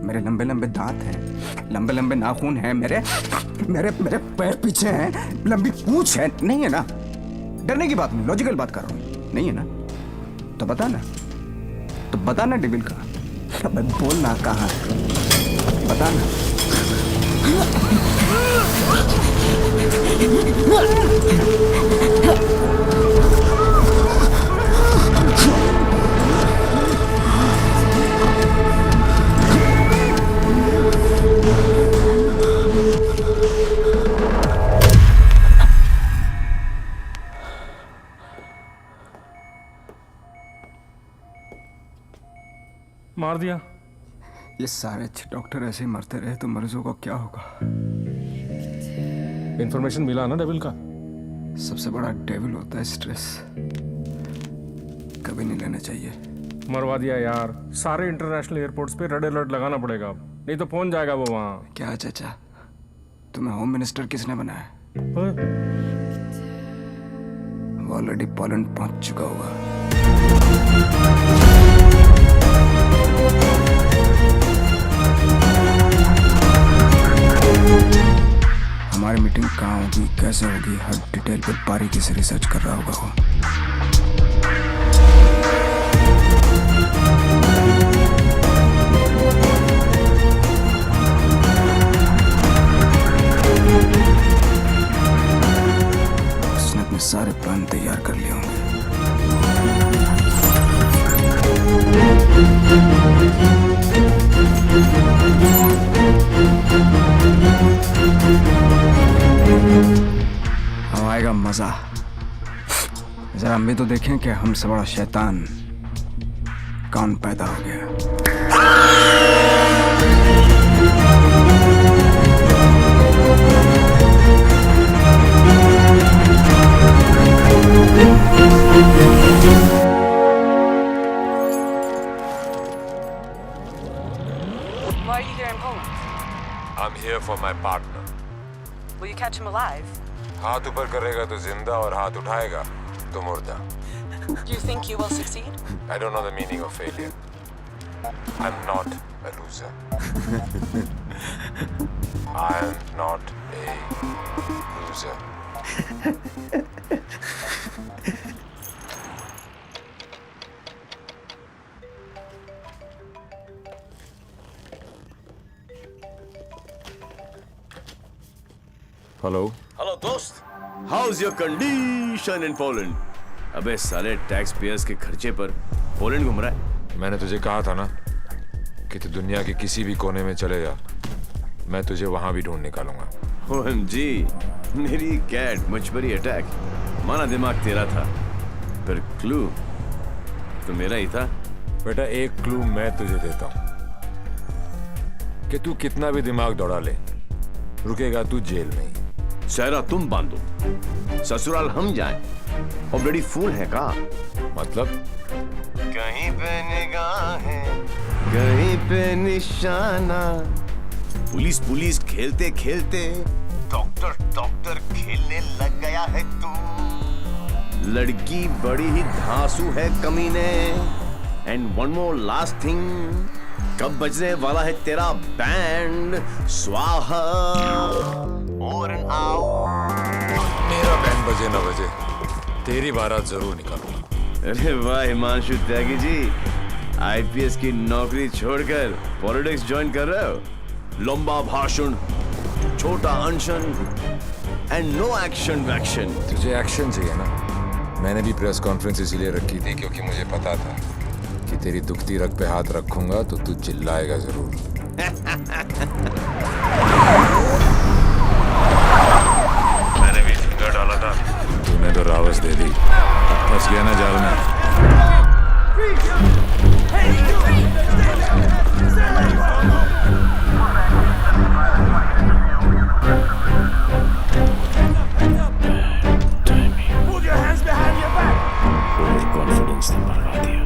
मेरे लंबे लंबे दांत हैं, लंबे लंबे नाखून हैं, मेरे मेरे मेरे पैर पीछे हैं, लंबी पूंछ है. नहीं है ना? डरने की बात नहीं, लॉजिकल बात कर रहा हूं. नहीं है ना? तो बता ना. तो बता ना डेविल का. अब बोलना कहाँ है? बता ना. मार दिया? ये सारे अच्छे डॉक्टर ऐसे ही मरते रहे तो मरीजों को क्या होगा? इन्फॉर्मेशन मिला ना डेविल का? सबसे बड़ा डेविल होता है स्ट्रेस। कभी नहीं लेना चाहिए। मरवा दिया यार। सारे इंटरनेशनल एयरपोर्ट्स पे रेड अलर्ट लगाना पड़ेगा अब, नहीं तो पहुंच जाएगा वो वहां। क्या चाचा, तुम्हें होम मिनिस्टर किसने बनाया? वो ऑलरेडी पोलैंड पहुंच चुका होगा। हमारी मीटिंग कहाँ होगी, कैसे होगी, हर डिटेल पे बारीकी से रिसर्च कर रहा होगा वो। उसने अपने सारे प्लान तैयार कर लिए होंगे। अब आएगा मजा। जरा हम भी तो देखें कि हमसे बड़ा शैतान कौन पैदा हो गया। Why are you here in Poland? I'm here for my partner. Will you catch him alive? हाथ ऊपर करेगा तो जिंदा और हाथ उठाएगा तो मुर्दा. Do you think you will succeed? I don't know the meaning of failure. I'm not a loser. I am not a loser. Hello दोस्त, how's your condition in Poland? अबे साले टैक्स पेयर्स के खर्चे पर पोलैंड घूम रहा है। मैंने तुझे कहा था ना कि तू दुनिया के किसी भी कोने में चले जा, मैं तुझे वहां भी ढूंढ निकालूंगा। OMG, मेरी कैट मचबरी अटैक। माना दिमाग तेरा था, पर क्लू तो मेरा ही था। बेटा एक क्लू मैं तुझे देता हूँ कि तू कितना भी दिमाग दौड़ा ले, रुकेगा तू जेल में ही। सहरा तुम बांधो, ससुराल हम जाएं। और बड़ी फूल है का मतलब? कहीं पे निगाहें, कहीं पे निशाना। पुलिस खेलते खेलते डॉक्टर खेलने लग गया है तू। लड़की बड़ी ही धांसू है कमीने। And one more last thing, कब बजने वाला है तेरा बैंड? स्वाहा ओवर एंड आउट। मेरा बैंड बजे ना बजे, तेरी बारात जरूर निकालूंगा। अरे वाह हिमांशु त्यागी जी, IPS की नौकरी छोड़कर पॉलिटिक्स ज्वाइन कर रहे हो। लंबा भाषण, छोटा अनशन एंड नो एक्शन वैक्शन। तुझे एक्शन चाहिए ना? मैंने भी प्रेस कॉन्फ्रेंस इसीलिए रखी थी क्योंकि मुझे पता था कि तेरी दुखती रग पे हाथ रखूंगा तो तू चिल्लाएगा जरूर। मैंने भी फिंगर डाला था, तूने तो रावस दे दी। फंस गया ना जाल में। कॉन्फिडेंस ने मरवा दिया।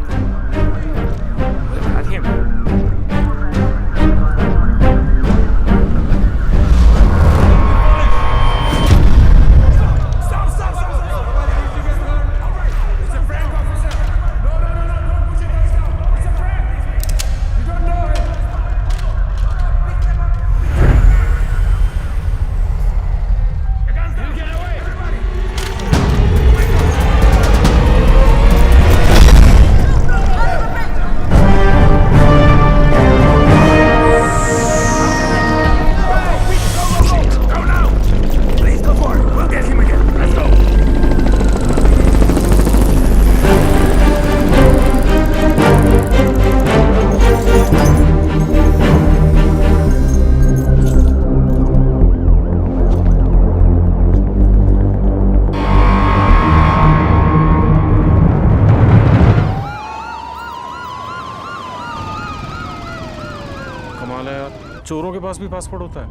चोरों के पास भी पासपोर्ट होता है?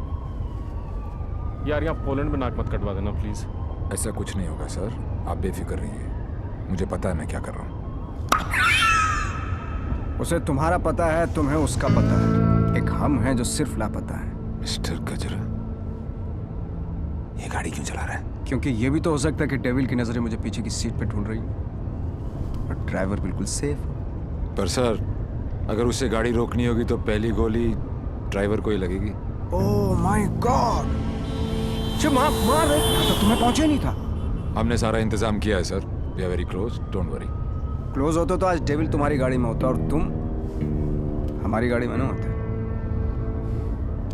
यार यहाँ पोलैंड में नाक मत कटवा देना प्लीज। ऐसा कुछ नहीं होगा सर, आप बेफिक्र रहिए, मुझे पता है मैं क्या कर रहा हूँ। उसे तुम्हारा पता है, तुम्हें उसका पता है। एक हम हैं जो सिर्फ लापता है। मिस्टर गजरा, ये गाड़ी क्यों चला रहा है? क्योंकि ये भी तो हो सकता है कि डेविल की नजरें मुझे पीछे की सीट पे ढूंढ रही हो और ड्राइवर बिल्कुल सेफ हो। पर सर, अगर उसे गाड़ी रोकनी होगी तो पहली गोली ड्राइवर को ही लगेगी। ओह माय गॉड, मार रहे तो तुम्हें पहुंचे नहीं था। हमने सारा इंतजाम किया है sir, we are very close, don't worry. Close होते तो आज डेविल तुम्हारी गाड़ी में होता और तुम हमारी गाड़ी में ना होते।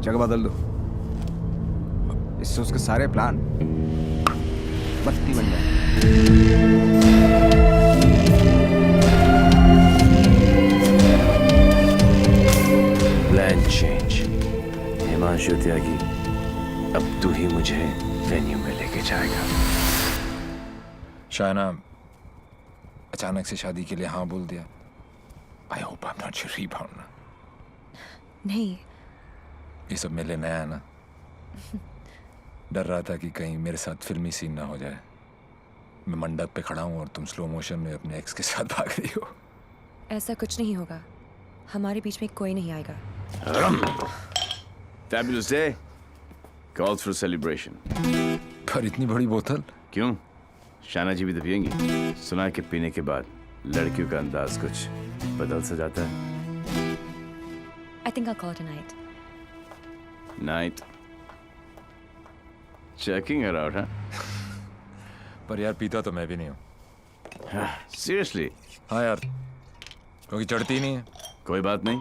जगह बदल दो, इससे उसके सारे प्लान बत्ती बन जाए। Plan change. हिमांशु त्यागी, अब तू ही मुझे वेन्यू में लेके जाएगा। शायना, अचानक से शादी के लिए हाँ बोल दिया। I hope I am not your rebound ना। नहीं, ये सब मेरे लिए नया है ना। डर रहा था कि कहीं मेरे साथ फिल्मी सीन ना हो जाए। मैं मंडप पे खड़ा हूँ और तुम स्लो मोशन में अपने एक्स के साथ भाग रही हो। ऐसा कुछ नहीं होगा, हमारे बीच में कोई नहीं आएगा। Fabulous day. Calls for celebration. पर इतनी बड़ी बोतल क्यों? शाना जी भी तो पियेंगी। सुना है कि पीने के बाद लड़कियों का अंदाज कुछ बदल सा जाता है। I think I'll call it a night. Night. Checking her out, huh? पर यार पीता तो मैं भी नहीं हूँ। Seriously? हाँ यार, क्योंकि चढ़ती नहीं है। कोई बात नहीं,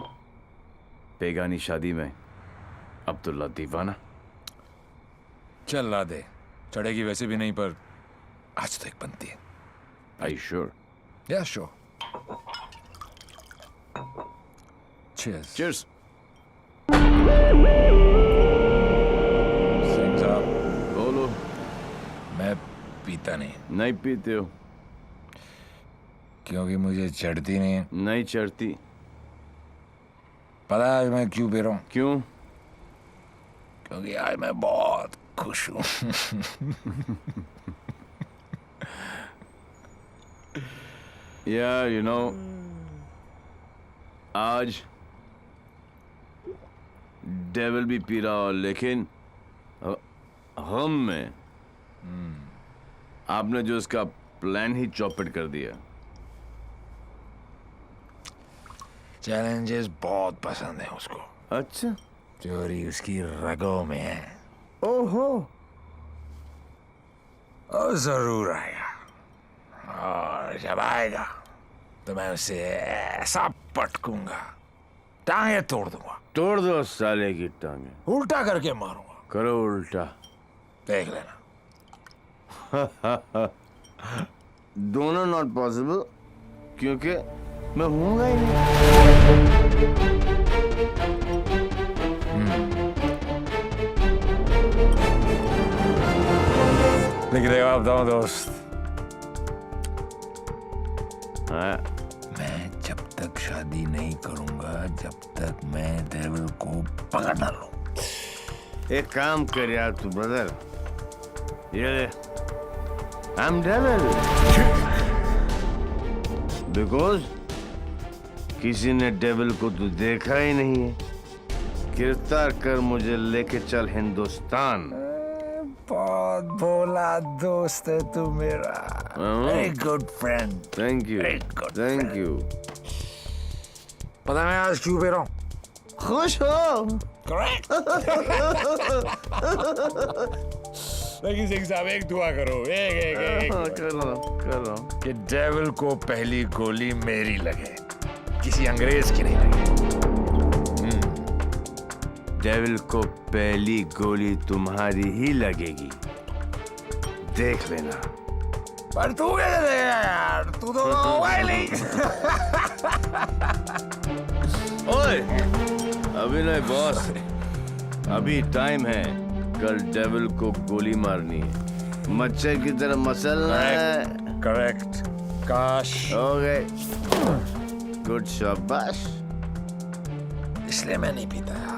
बेगानी शादी में अब्दुल्ला दीवाना। चल ला दे, चढ़ेगी वैसे भी नहीं, पर आज तो एक बनती है। Are you sure? Yeah, sure. Cheers. Cheers. Singh साहब, बोलो। मैं पीता नहीं। नहीं पीते हो? क्योंकि मुझे चढ़ती नहीं है। नहीं चढ़ती। पता है मैं क्यों पी रहा हूँ? क्यों? क्योंकि आज मैं बहुत खुश हूँ। Yeah, you know, आज डेविल भी पी रहा हो, लेकिन हम में आपने जो इसका प्लान ही चौपट कर दिया। चैलेंजेस बहुत पसंद है उसको। अच्छा, चोरी उसकी रगों में है। ओहो, और जरूर आएगा, और जब आएगा तो मैं उसे ऐसा पटकूंगा, टांगे तोड़ दूंगा। तोड़ दो साले की टांगे। उल्टा करके मारूंगा। करो उल्टा, देख लेना। दोनों नॉट पॉसिबल, क्योंकि मैं हूँगा ही नहीं। लिख देगा आप दो दोस्त। मैं जब तक शादी नहीं करूंगा जब तक मैं डेविल को पकड़ ना लूं। एक काम कर यार तू ब्रदर, ये आई एम डेविल बिकॉज किसी ने डेविल को तो देखा ही नहीं है। गिरफ्तार कर मुझे लेके चल हिंदुस्तान। बहुत भोला दोस्त है तू मेरा। Very good friend. Thank you, thank you. पता मैं आज क्यों पी रहा हूँ? खुश हो? करेक्ट। लेकिन सिंह साहब एक दुआ करो, एक कर रहा हूँ कि डेविल को पहली गोली मेरी लगे, किसी अंग्रेज की नहीं लगे। डेविल को पहली गोली तुम्हारी ही लगेगी, देख लेना। पर तू कैसे देगा यार, तू तो होगा ही नहीं। ओए, अभी नहीं बॉस, अभी टाइम है। कल डेविल को गोली मारनी है, मच्छर की तरह मसलना है। करेक्ट, काश। ओके, गुड शाबाश। इसलिए मैं नहीं पीता यार।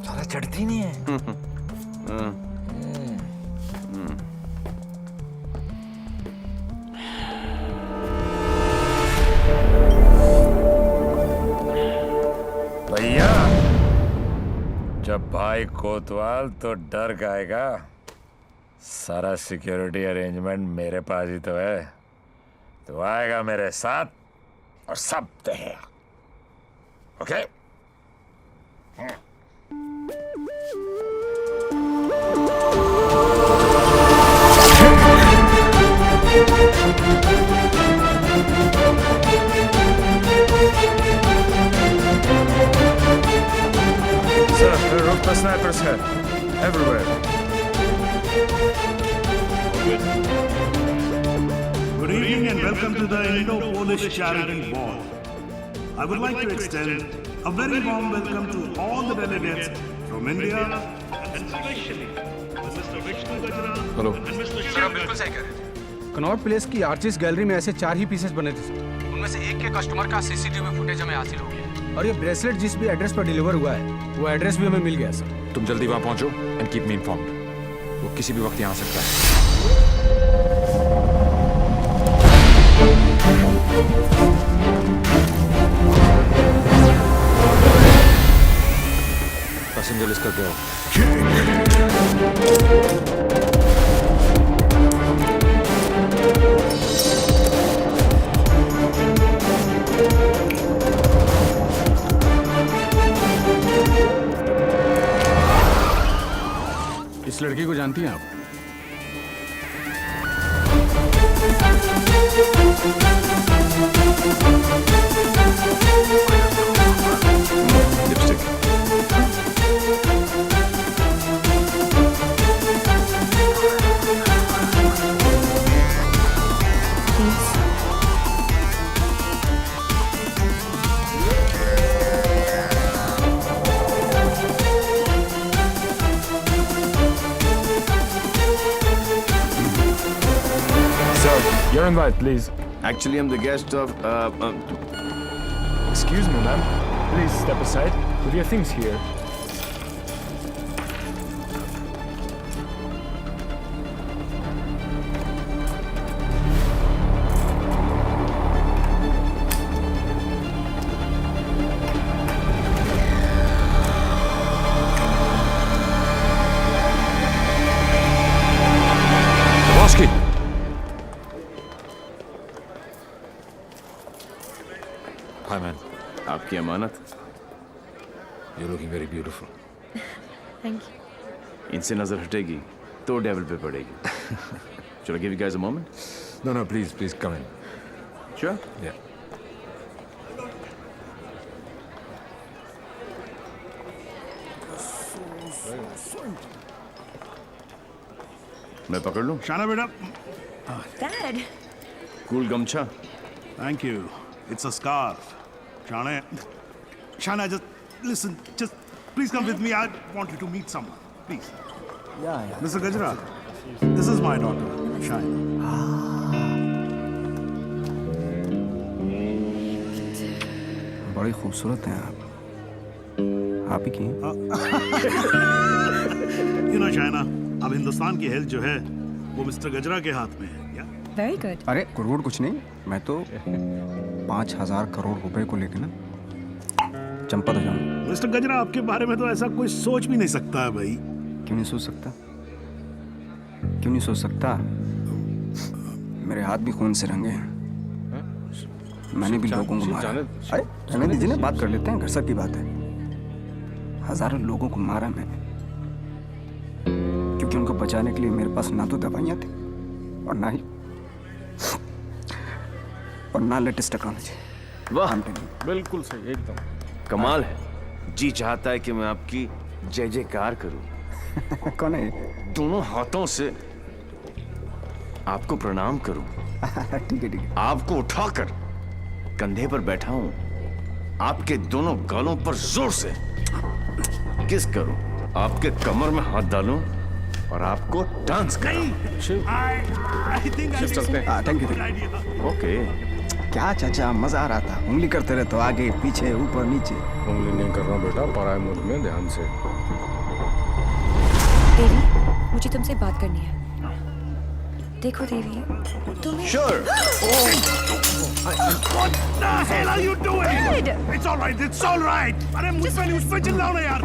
साला चढ़ती नहीं है। भैया जब भाई कोतवाल तो डर गाएगा। सारा सिक्योरिटी अरेंजमेंट मेरे पास ही तो है। तो आएगा मेरे साथ और सब तय। Okay? Sir, there are rooftop snipers here. Everywhere. Good evening and welcome to the Indo-Polish Charity Ball. I would like to extend a very warm welcome to all the delegates from India, and especially Mr. Vishnu Gajra hello and Mr. Shiv Gajra. Connaught place की artist gallery में ऐसे 4 ही pieces बने थे। उनमें से एक के customer का सीसीटीवी फुटेज हमें हासिल हो गया। और ये ब्रेसलेट जिस भी एड्रेस पर डिलीवर हुआ है वो एड्रेस भी हमें मिल गया सर। तुम जल्दी वहां पहुंचो एंड कीप मी इन्फॉर्म्ड। वो किसी भी वक्त यहाँ आ सकता है। पैसेंजर लिस्ट का क्या हो? इस लड़की को जानती हैं आप? Lipstick. Your invite, please. Actually, I'm the guest of. Excuse me, ma'am. Please step aside. Put your things here. Hi, man. आपकी अमानत। You're looking very beautiful. Thank you. इनसे नजर हटेगी तो डेविल पे पड़ेगी। Should I give you guys a moment? No, no, please, please come in. Sure. Yeah. मैं पकड़ लूं? Shana beta. Dad. Cool गमछा। Thank you. It's a scarf. Shana, just listen. Just please come with me. I want you to meet someone. Please. Yeah. Mr. Gajra, this is my daughter, Shine. बड़ी खूबसूरत हैं आप। आप ही की हैं? You know, Shana, अब हिंदुस्तान की health जो है वो मिस्टर गजरा के हाथ में है। Very good. अरे करोड़ कुछ नहीं, मैं तो 5,000 करोड़ रुपए को लेकर ना चंपा तो जाऊँ। मिस्टर गजरा, आपके बारे में तो ऐसा कोई सोच भी नहीं सकता है भाई। क्यों नहीं सोच सकता? क्यों नहीं सोच सकता? मेरे हाथ भी खून से रंगे हैं। मैंने भी लोगों को मारा। अरे रहने दीजिए ना, बात कर लेते हैं, घर सब की बात है। हजारों लोगों को मारा मैंने, क्योंकि उनको बचाने के लिए मेरे पास ना तो दवाइयाँ थी और ना लेटेस्ट टेक्नोलॉजी। वाह, बिल्कुल सही, एकदम कमाल है। जी चाहता है कि मैं आपकी जय जयकार करूं। कौन है? दोनों हाथों से आपको प्रणाम करूं। ठीक है ठीक है। आपको उठाकर कंधे पर बैठा हूं, आपके दोनों गालों पर जोर से किस करूं, आपके कमर में हाथ डालूं और आपको डांस कराऊं। I think चलते हैं। Thank you. ओके। क्या चाचा, मजा आ रहा था। उंगली करते रहे तो आगे पीछे ऊपर नीचे। उंगली नहीं कर रहा बेटा, पराए मुल्क में ध्यान से। देवी, मुझे तुमसे बात करनी है। देखो देवी, तुम्हें Sure. What the hell are you doing? It's all right. It's all right. अरे मुझ पे न्यूज़ पे चिल्लाओ ना यार।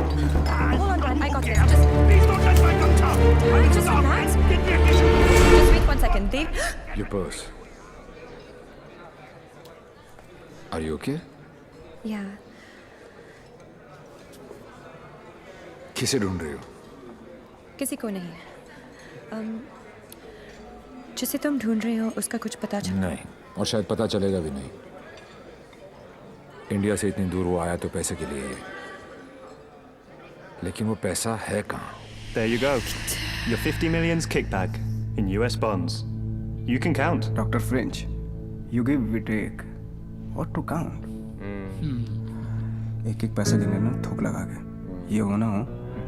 Hold on, Dad. I got this. Please don't touch my gumcha. Alright, just relax. Just wait 1 second, Dev. Your purse. Are you okay? Yeah. किसे ढूंढ रही हो? किसी को नहीं। जिसे तुम ढूंढ रहे हो उसका कुछ पता चला? नहीं, और शायद पता चलेगा भी नहीं। इंडिया से इतनी दूर वो आया तो पैसे के लिए, लेकिन वो पैसा है कहाँ? There you go. Your 50 million's kickback in US bonds. You can count. Dr. French, you give, we take. What to count? एक एक पैसे देने ना थोक लगा के। ये हो ना हो,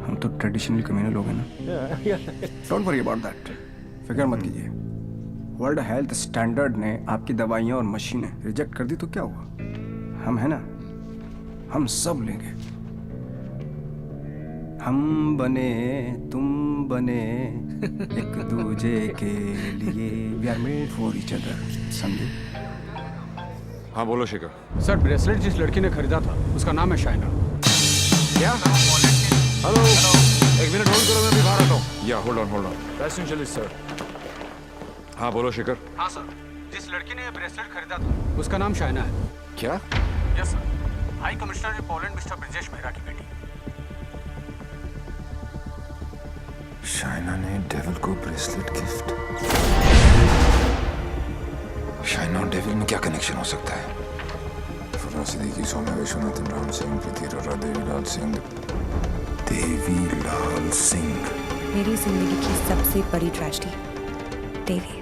हम तो ट्रेडिशनल कम्युनल लोग हैं ना। Don't worry about that. फिक्र मत कीजिए। वर्ल्ड हेल्थ स्टैंडर्ड ने आपकी दवाइयाँ और मशीनें रिजेक्ट कर दी तो क्या हुआ? हम है ना, हम सब लेंगे। हम बने तुम बने एक दूजे के लिए, we are made for each other. समझे? हाँ बोलो शिखर। सर, ब्रेसलेट जिस लड़की ने खरीदा था उसका नाम है शाइना। क्या? हेलो, एक मिनट होल्ड करो, मैं अभी बाहर आता हूँ। या होल्ड ऑन। Passenger sir. हाँ बोलो शिखर। हाँ सर, जिस लड़की ने ये ब्रेसलेट खरीदा था उसका नाम शाइना है। क्या? Yes sir, high commissioner Poland mister Brijesh Mehra की बेटी। शाइना ने डेविल को ब्रेसलेट गिफ्ट। शाइना और डेविल में क्या कनेक्शन हो सकता है? फुरा सिद्दीकी, सौम्या विश्वनाथन, राम सिंह, प्रीति अरोरा, देवीलाल सिंह। देवीलाल सिंह, मेरी जिंदगी की सबसे बड़ी ट्रेजेडी, देवी।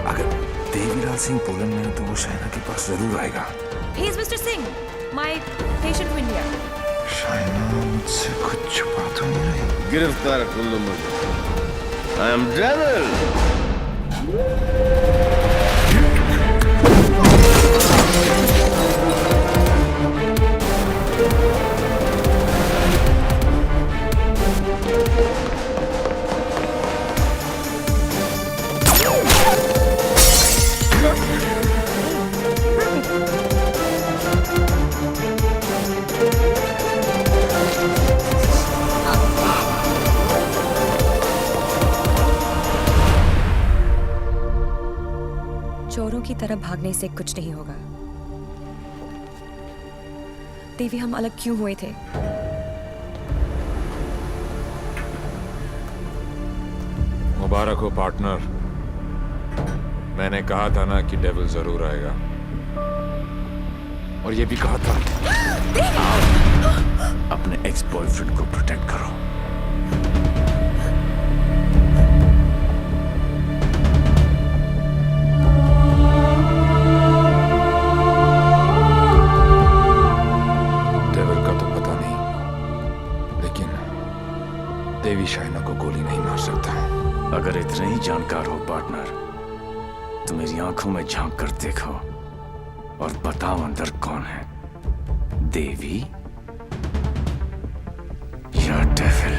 अगर देवीलाल सिंह पोलैंड में है तो वो शाइना के पास जरूर आएगा। He is Mr. Singh, my patient from India. Shaina मुझसे कुछ छुपा तो नहीं रही? गिरफ्तार कर लो मुझे। I am devil. चोरों की तरह भागने से कुछ नहीं होगा। देवी, हम अलग क्यों हुए थे? मुबारक हो पार्टनर। मैंने कहा था ना कि डेविल जरूर आएगा, और ये भी कहा था। अपने एक्स बॉयफ्रेंड को प्रोटेक्ट करो। डेविल का तो पता नहीं, लेकिन देवी शाइना को गोली नहीं मार सकता। अगर इतने ही जानकार हो पार्टनर, तो मेरी आंखों में झांक कर देखो और बताओ अंदर कौन है, देवी या डेविल?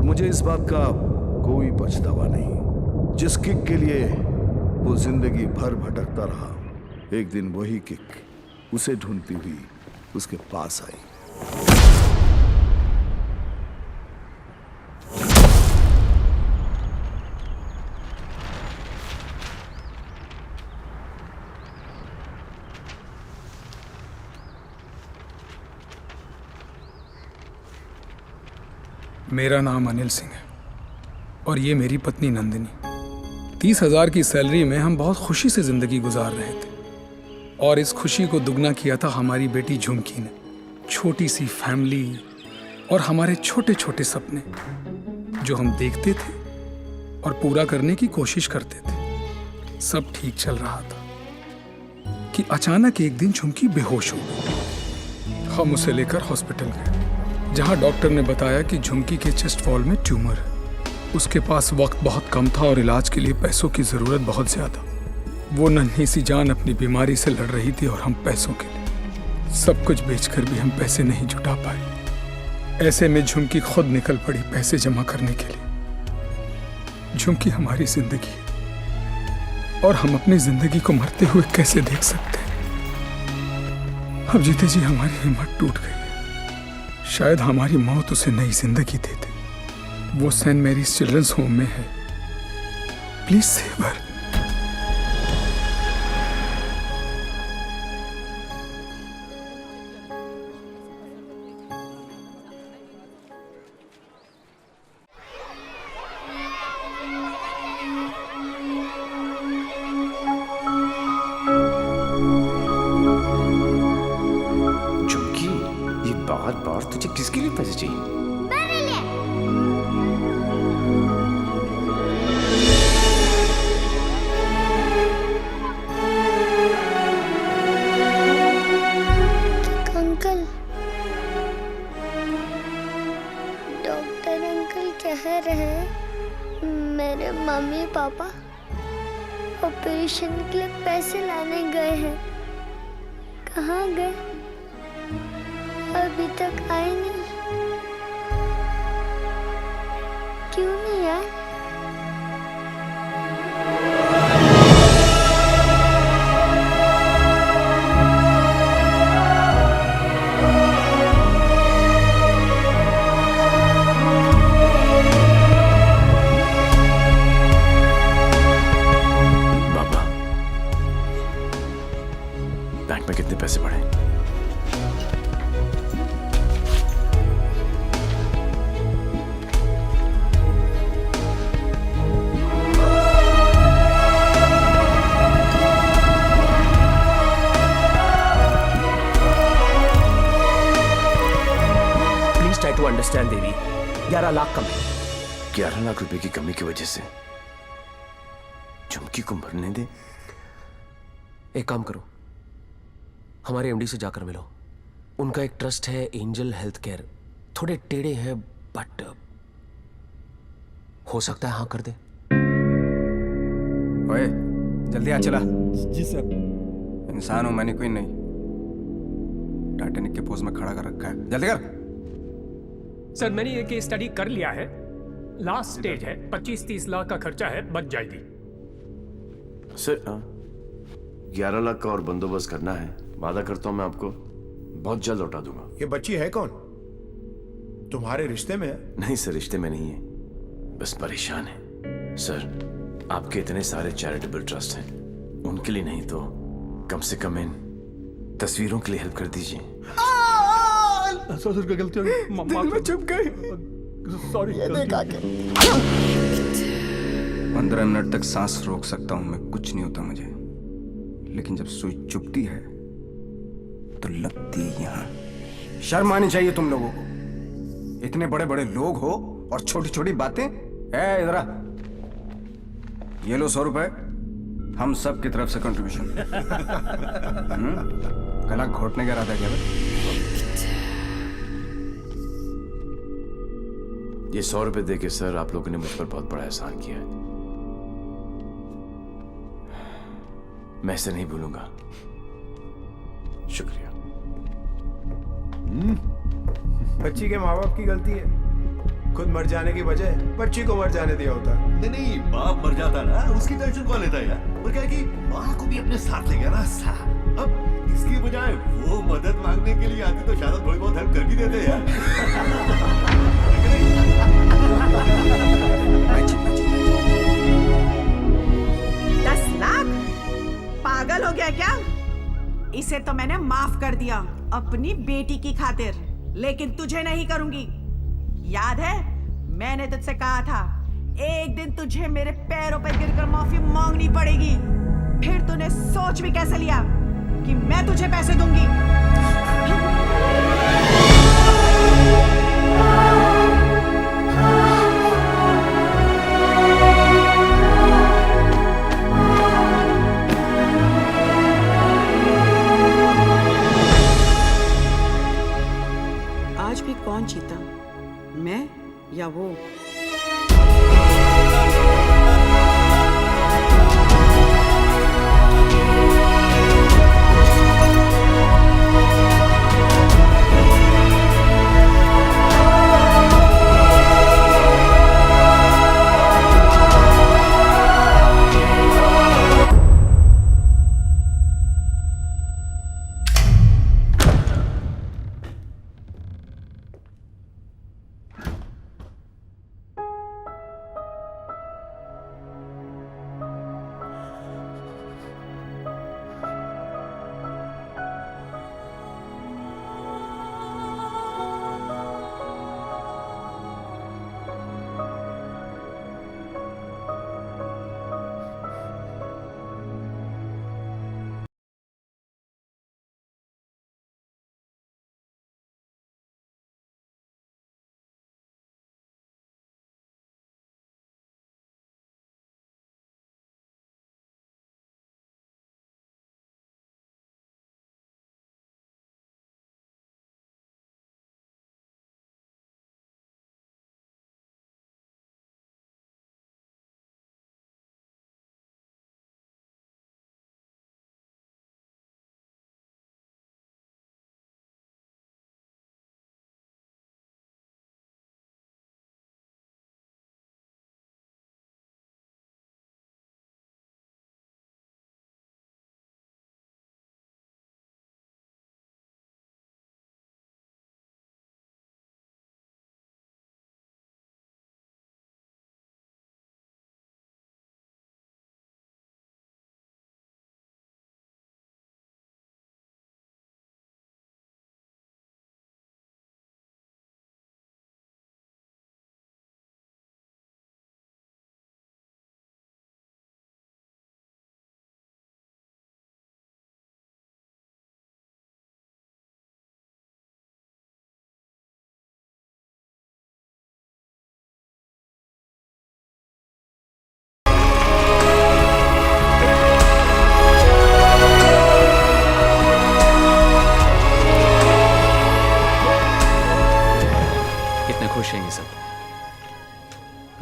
मुझे इस बात का कोई पछतावा नहीं। जिस किक के लिए वो जिंदगी भर भटकता रहा, एक दिन वही किक उसे ढूंढती हुई उसके पास आई। मेरा नाम अनिल सिंह है और ये मेरी पत्नी नंदिनी। 30,000 की सैलरी में हम बहुत खुशी से ज़िंदगी गुजार रहे थे और इस खुशी को दुगना किया था हमारी बेटी झुमकी ने। छोटी सी फैमिली और हमारे छोटे छोटे सपने जो हम देखते थे और पूरा करने की कोशिश करते थे, सब ठीक चल रहा था कि अचानक एक दिन झुमकी बेहोश हो गई। हम उसे लेकर हॉस्पिटल गए जहां डॉक्टर ने बताया कि झुमकी के चेस्ट वॉल में ट्यूमर है उसके पास वक्त बहुत कम था और इलाज के लिए पैसों की ज़रूरत बहुत ज़्यादा। वो नन्ही सी जान अपनी बीमारी से लड़ रही थी और हम पैसों के लिए सब कुछ बेचकर भी हम पैसे नहीं जुटा पाए। ऐसे में झुमकी खुद निकल पड़ी पैसे जमा करने के लिए। झुमकी हमारी जिंदगी है और हम अपनी जिंदगी को मरते हुए कैसे देख सकते हैं। अब जीते जी हमारी हिम्मत टूट गई है। शायद हमारी मौत उसे नई जिंदगी दे दे। वो सेंट मैरीज चिल्ड्रंस होम में है। Please save her. बार तुझे किसके लिए पैसे चाहिए? मेरे लिए। अंकल, डॉक्टर अंकल कह रहे हैं मेरे मम्मी पापा ऑपरेशन के लिए पैसे लाने गए हैं। कहाँ गए? अभी तक आए नहीं। क्यों नहीं आए? बाबा, बैंक में कितने पैसे पड़े? टू अंडरस्टैंड देवी, 11 लाख कम है। 11 लाख रुपए की कमी की वजह से झुमकी को मरने दे? एक काम करो, हमारे एमडी से जाकर मिलो। उनका एक ट्रस्ट है एंजल हेल्थ केयर। थोड़े टेढ़े हैं बट हो सकता है हाँ कर दे। ओए, जल्दी आ चला। जी सर। इंसान हूं मैंने, कोई नहीं। टाइटैनिक के पोज में खड़ा कर रखा है। जल्दी कर। सर मैंने ये केस स्टडी कर लिया है। लास्ट स्टेज है, 25-30 लाख का खर्चा है, बच जाएगी। सर 11 लाख का और बंदोबस्त करना है। वादा करता हूं मैं आपको बहुत जल्द लौटा दूंगा। ये बच्ची है कौन? तुम्हारे रिश्ते में है? नहीं सर, रिश्ते में नहीं है, बस परेशान है। सर आपके इतने सारे चैरिटेबल ट्रस्ट हैं, उनके लिए नहीं तो कम से कम इन तस्वीरों के लिए हेल्प कर दीजिए। सर का गलती हो गई, दिल में चुप गई। सॉरी। 15 मिनट तक सांस रोक सकता हूं मैं, कुछ नहीं होता मुझे। लेकिन जब सुई चुभती है तो लगती है यहां। शर्म आनी चाहिए तुम लोगों को। इतने बड़े बड़े लोग हो और छोटी छोटी बातें। इधर आ, ये लो 100 रुपए, हम सब की तरफ से कंट्रीब्यूशन। गला घोटने का इरादा क्या है? ये 100 रुपए देके सर आप लोगों ने मुझ पर बहुत बड़ा एहसान किया है। मैं इसे नहीं भूलूंगा। शुक्रिया। बच्ची के माँ बाप की गलती है। खुद मर जाने की बजाय बच्ची को मर जाने दिया होता। नहीं, बाप मर जाता ना, उसकी टेंशन कौन लेता है यार? और क्या कि माँ को भी अपने साथ ले गया ना साला। अब इसकी बजाय वो मदद मांगने के लिए आते तो शायद थोड़ी बहुत हेल्प कर भी देते यार। 10 लाख? पागल हो गया क्या? इसे तो मैंने माफ कर दिया अपनी बेटी की खातिर, लेकिन तुझे नहीं करूंगी। याद है मैंने तुझसे कहा था एक दिन तुझे मेरे पैरों पर गिरकर माफी मांगनी पड़ेगी। फिर तूने सोच भी कैसे लिया कि मैं तुझे पैसे दूंगी? आज भी कौन जीता, मैं या वो?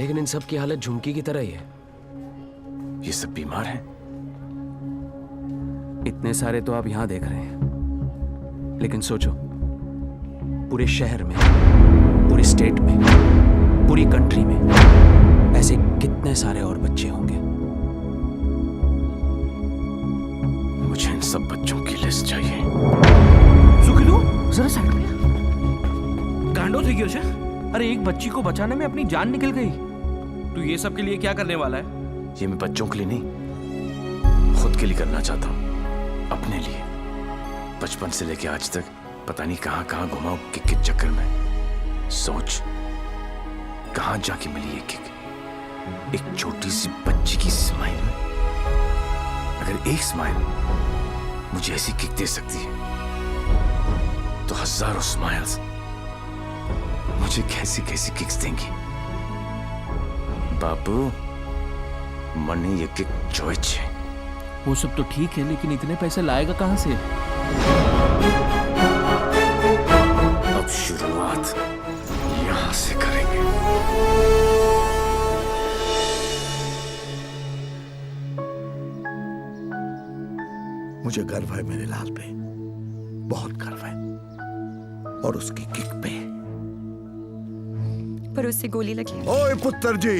लेकिन इन सब की हालत झुमकी की तरह ही है। ये सब बीमार हैं। इतने सारे तो आप यहां देख रहे हैं, लेकिन सोचो पूरे शहर में, पूरे स्टेट में, पूरी कंट्री में ऐसे कितने सारे और बच्चे होंगे। मुझे इन सब बच्चों की लिस्ट चाहिए। जरा साइड में गांडो થઈ ગયો છે। अरे एक बच्ची को बचाने में अपनी जान निकल गई। तू ये सब के लिए क्या करने वाला है? ये मैं बच्चों के लिए नहीं, खुद के लिए करना चाहता हूं, अपने लिए। बचपन से लेके आज तक पता नहीं कहां कहां घुमा किक के चक्कर में। सोच कहां जाके मिली ये किक, एक छोटी सी बच्ची की स्माइल में। अगर एक स्माइल मुझे ऐसी किक दे सकती है तो हजारों स्माइल्स मुझे कैसी कैसी किक्स देंगी। बाबू मनी ये किक चॉइस है। वो सब तो ठीक है, लेकिन इतने पैसे लाएगा कहां से? अब शुरुआत यहां से करेंगे। मुझे गर्व है मेरे लाल पे, बहुत गर्व है, और उसकी किक पे। पर उससे गोली लगी। ओए पुत्र जी,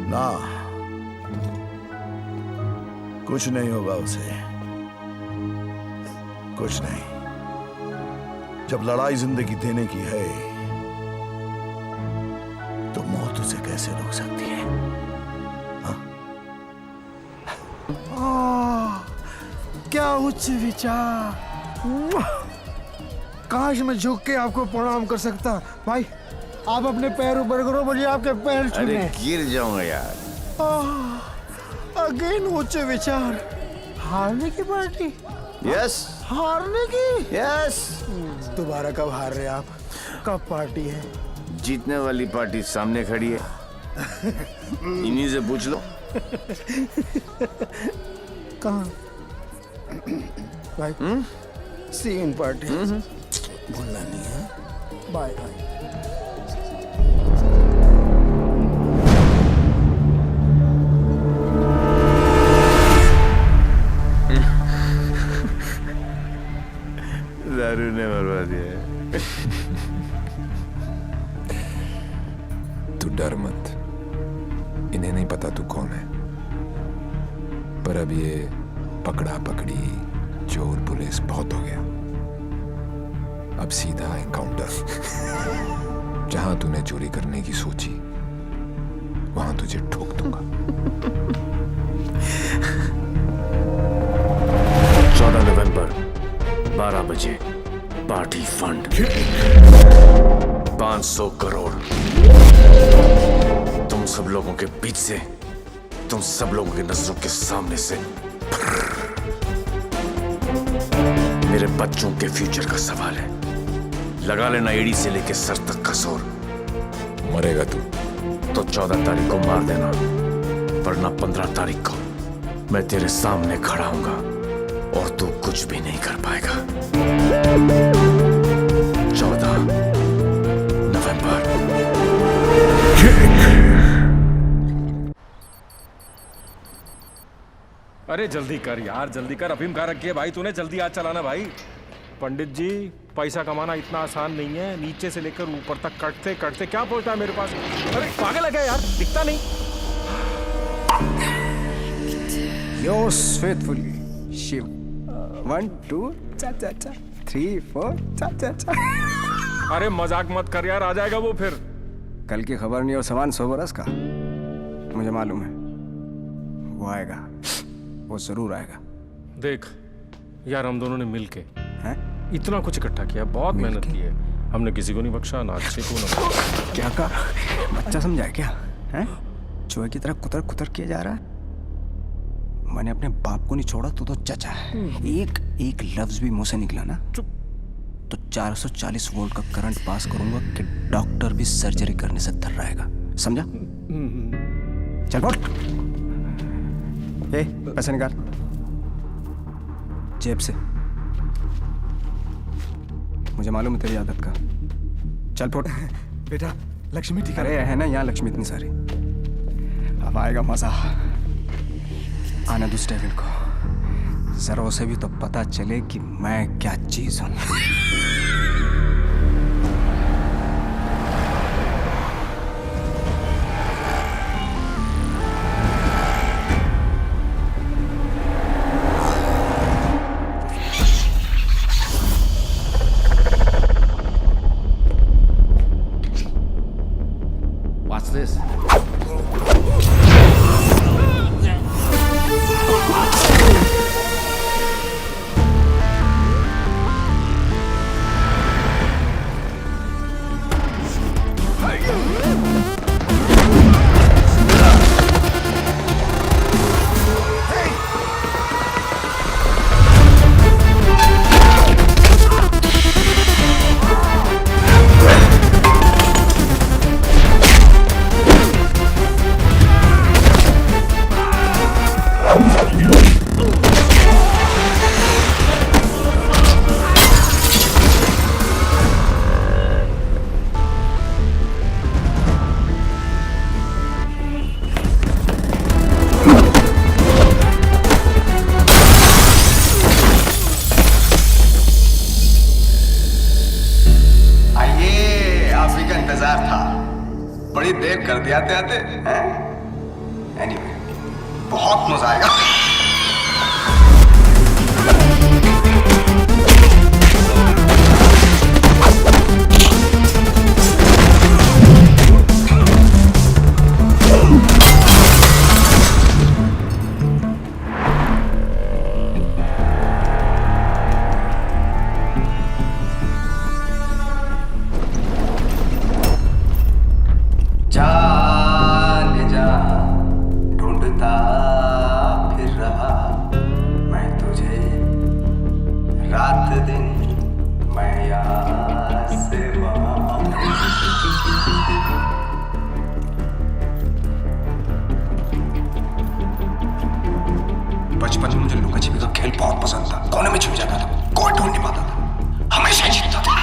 ना कुछ नहीं होगा उसे, कुछ नहीं। जब लड़ाई जिंदगी देने की है तो मौत उसे कैसे रोक सकती है? क्या उच्च विचार! काश मैं झुक के आपको प्रणाम कर सकता। भाई आप अपने पैर ऊपर करो, मुझे आपके पैर छूने। अरे गिर जाऊंगा यार। अगेन उच्च विचार। हारने की पार्टी? यस। हारने की? यस। दोबारा कब हार रहे आप? कब पार्टी है? जीतने वाली पार्टी सामने खड़ी है, इन्हीं से पूछ लो। कहाँ? भाई सीन पार्टी भूलना नहीं है। Bye bye. दारू ने मरवा दिया। तू डर मत, इन्हें नहीं पता तू कौन है, पर अब ये पकड़ा पकड़ी चोर पुलिस बहुत हो गया। अब सीधा एनकाउंटर। जहां तूने चोरी करने की सोची वहां तुझे ठोक दूंगा। 14 नवंबर 12 बजे पार्टी फंड 500 करोड़ तुम सब लोगों के बीच से, तुम सब लोगों की नजरों के सामने से। मेरे बच्चों के फ्यूचर का सवाल है, लगा लेना एड़ी से लेके सर तक का जोर। मरेगा तू तो 14 तारीख को मार देना, वरना 15 तारीख को मैं तेरे सामने खड़ा हूंगा और तू कुछ भी नहीं कर पाएगा। 14 नवंबर। अरे जल्दी कर यार, जल्दी कर। अफीम कहाँ रखी है भाई तूने? जल्दी आज चलाना भाई। पंडित जी, पैसा कमाना इतना आसान नहीं है। नीचे से लेकर ऊपर तक कटते कटते क्या पहुंचता है मेरे पास? अरे पागल है क्या यार, दिखता नहीं। Yours faithfully, Shiv. 1 2 3 4 4। अरे मजाक मत कर यार, आ जाएगा वो फिर। कल की खबर नहीं और सामान 100 बरस का। मुझे मालूम है वो आएगा, वो जरूर आएगा। देख यार, हम दोनों ने मिलके इतना कुछ इकट्ठा किया, बहुत मेहनत की है हमने। किसी को नहीं बख्शा, ना अच्छे को ना। क्या कहा? बच्चा समझा क्या है? चूहे की तरह कुतर कुतर किया जा रहा है। मैंने अपने बाप को नहीं छोड़ा तो चचा है। एक लफ्ज भी मुंह से निकला ना तो 440 वोल्ट का करंट पास करूंगा कि डॉक्टर भी सर्जरी करने से डर रहेगा। समझा? चल बोल। पैसे निकाल जेब से। मुझे मालूम है तेरी आदत का। चल फोट। बेटा लक्ष्मी ठीक अरे है ना यहाँ लक्ष्मी इतनी सारी। अब आएगा मजा। आने दो स्टेविल को, जरा उसे भी तो पता चले कि मैं क्या चीज हूं। What's this? बड़ी देर कर दिया आते हैं। एनीवे, बहुत मजा आएगा। बचपन में मुझे लुका छिपी का खेल बहुत पसंद था। कोने में छुप जाता था, कोई ढूंढ नहीं पाता था, हमेशा जीतता था।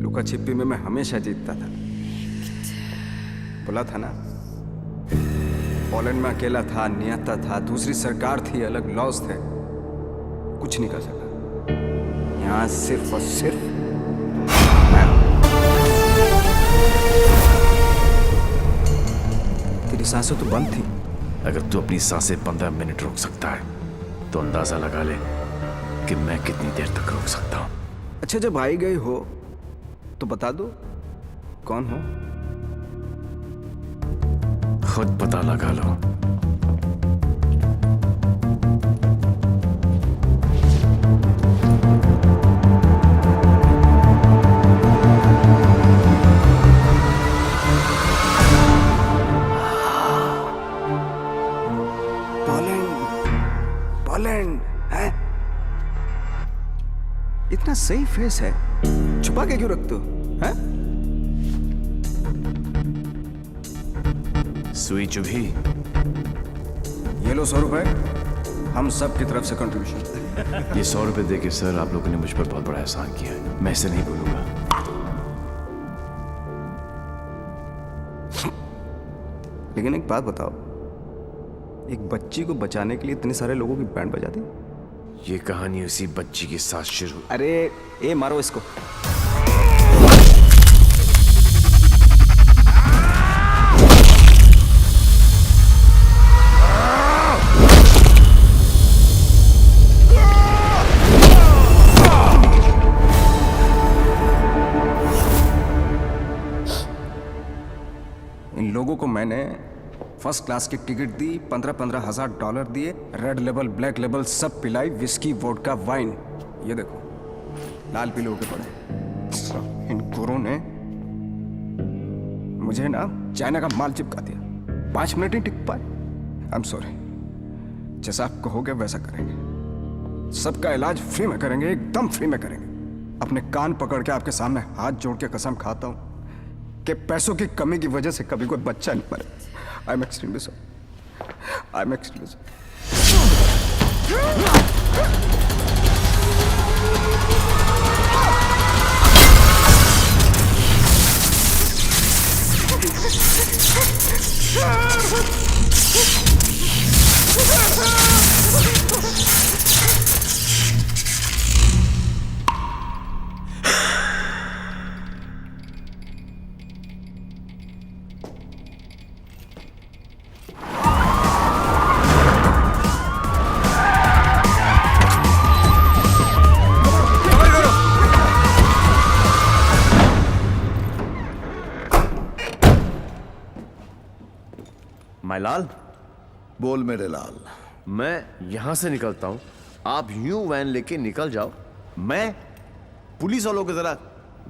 लुका छिपी में मैं हमेशा जीतता था। बोला था ना, पोलैंड में अकेला था, नियता था, दूसरी सरकार थी, अलग लॉज थे, कुछ नहीं कर सका। यहाँ सिर्फ और सिर्फ मैं। तेरी सांसें तो बंद थी। अगर तू अपनी सांसें 15 मिनट रोक सकता है तो अंदाजा लगा ले कि मैं कितनी देर तक रोक सकता हूँ। अच्छा, जब आई गई हो तो बता दो कौन हो। खुद पता लगा लो। पोलैंड है? इतना सही फेस है, छुपा के क्यों रखते हो? हैं? सुई चुभी। ये लो 100 रुपए, हम सब की तरफ से कंट्रीब्यूशन। ये 100 रुपए देके सर आप लोगों ने मुझ पर बहुत बड़ा एहसान किया है, मैं इसे नहीं भूलूंगा। लेकिन एक बात बताओ, एक बच्ची को बचाने के लिए इतने सारे लोगों की बैंड बजा दी? ये कहानी उसी बच्ची के साथ शुरू। अरे ए मारो इसको। इन लोगों को मैंने फर्स्ट क्लास की टिकट दी, 15-15 हजार डॉलर दिए, रेड लेबल ब्लैक लेबल सब पिलाई, विस्की वोडका वाइन। ये देखो लाल पीले होके पड़े। इन गुरों ने मुझे ना चाइना का माल चिपका दिया, 5 मिनट ही टिक पाए। आई एम सॉरी, जैसा आप कहोगे वैसा करेंगे। सबका इलाज फ्री में करेंगे, एकदम फ्री में करेंगे। अपने कान पकड़ के आपके सामने हाथ जोड़ के कसम खाता हूं कि पैसों की कमी की वजह से कभी कोई बच्चा नहीं मरे। I am extremely sorry, I am extremely sorry. My लाल। बोल मेरे लाल। मैं यहां से निकलता हूं, आप यूं वैन लेके निकल जाओ, मैं पुलिस वालों की जरा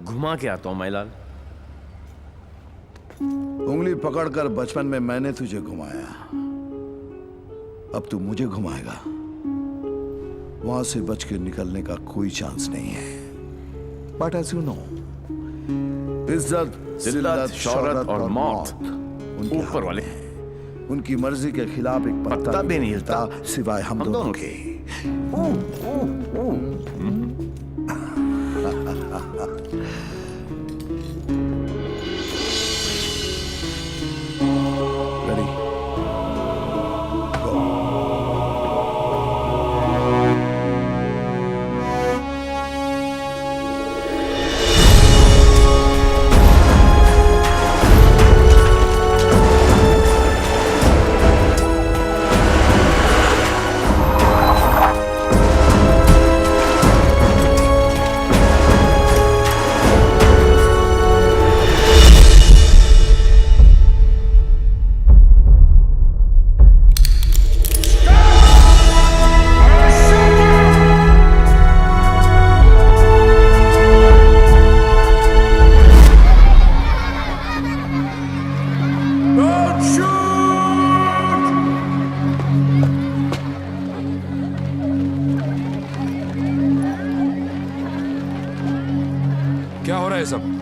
घुमा के आता हूं माय लाल। उंगली पकड़कर बचपन में मैंने तुझे घुमाया, अब तू मुझे घुमाएगा। वहां से बच के निकलने का कोई चांस नहीं है। बट एज यू नो, इज्जत, जिल्लत, शौहरत और मौत ऊपर वाले, उनकी मर्जी के खिलाफ एक पत्ता भी नहीं हिलता सिवाय हम दोनों के।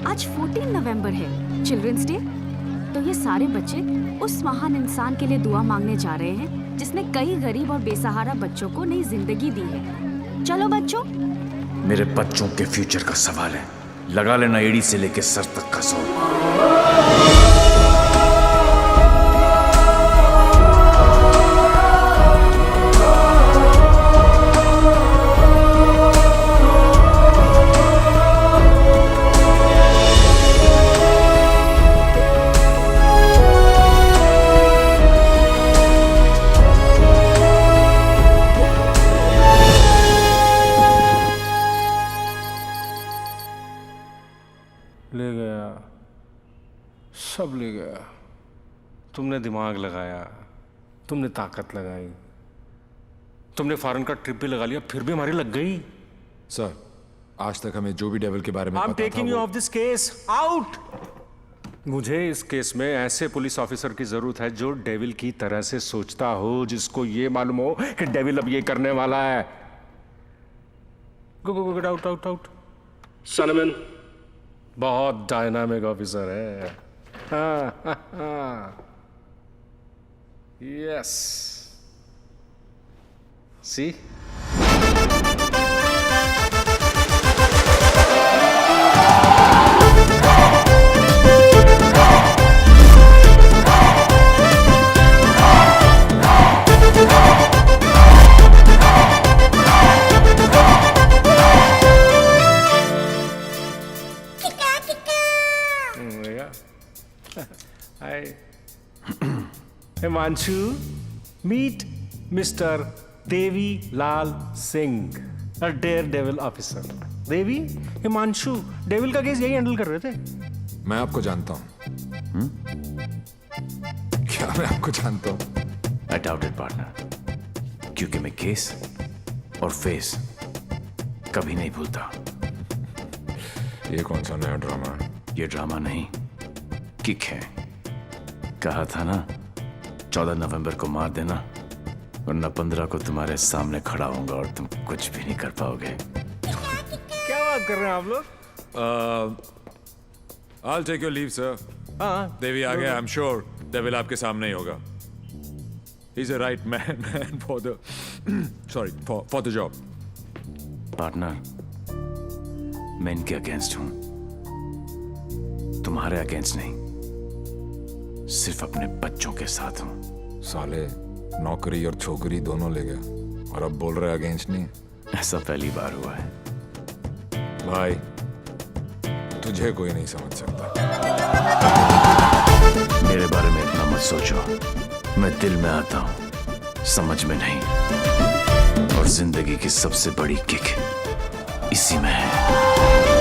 आज 14 नवंबर है, चिल्ड्रंस डे। तो ये सारे बच्चे उस महान इंसान के लिए दुआ मांगने जा रहे हैं जिसने कई गरीब और बेसहारा बच्चों को नई जिंदगी दी है। चलो बच्चों। मेरे बच्चों के फ्यूचर का सवाल है, लगा लेना एड़ी से लेके सर तक का जोर। ले गया, सब ले गया। तुमने दिमाग लगाया, तुमने ताकत लगाई, तुमने फॉरेन का ट्रिप भी लगा लिया, फिर भी हमारी लग गई। सर, आज तक हमें जो भी डेविल के बारे में आई एम पता टेकिंग था यू वो... ऑफ दिस केस आउट। मुझे इस केस में ऐसे पुलिस ऑफिसर की जरूरत है जो डेविल की तरह से सोचता हो, जिसको ये मालूम हो कि डेविल अब ये करने वाला है। Go go get out out out. सनमैन बहुत डायनामिक ऑफिसर है। Yes see Himanshu, meet Mr. Devi Lal Singh, a daredevil officer. Devi, Himanshu devil का केस यही हैंडल कर रहे थे। मैं आपको जानता हूँ। क्या मैं आपको जानता हूँ? I doubt it, partner. क्योंकि मैं केस और फेस कभी नहीं भूलता। ये कौन सा नया ड्रामा है? ये ड्रामा नहीं, किक है। कहा था ना 14 नवंबर को मार देना, वरना 15 को तुम्हारे सामने खड़ा होऊंगा और तुम कुछ भी नहीं कर पाओगे। क्या बात कर रहे हैं आप लोग? I'll take your leave, sir. देवी आ गया, I'm sure डेविल आपके सामने ही होगा। He's a right man for the for the job. Partner, मैं इनके अगेंस्ट हूं, तुम्हारे अगेंस्ट नहीं, सिर्फ अपने बच्चों के साथ हूं। साले नौकरी और छोकरी दोनों ले गया और अब बोल रहे अगेंस्ट नहीं। ऐसा पहली बार हुआ है। भाई तुझे कोई नहीं समझ सकता। मेरे बारे में इतना मत सोचो, मैं दिल में आता हूं, समझ में नहीं। और जिंदगी की सबसे बड़ी किक इसी में है।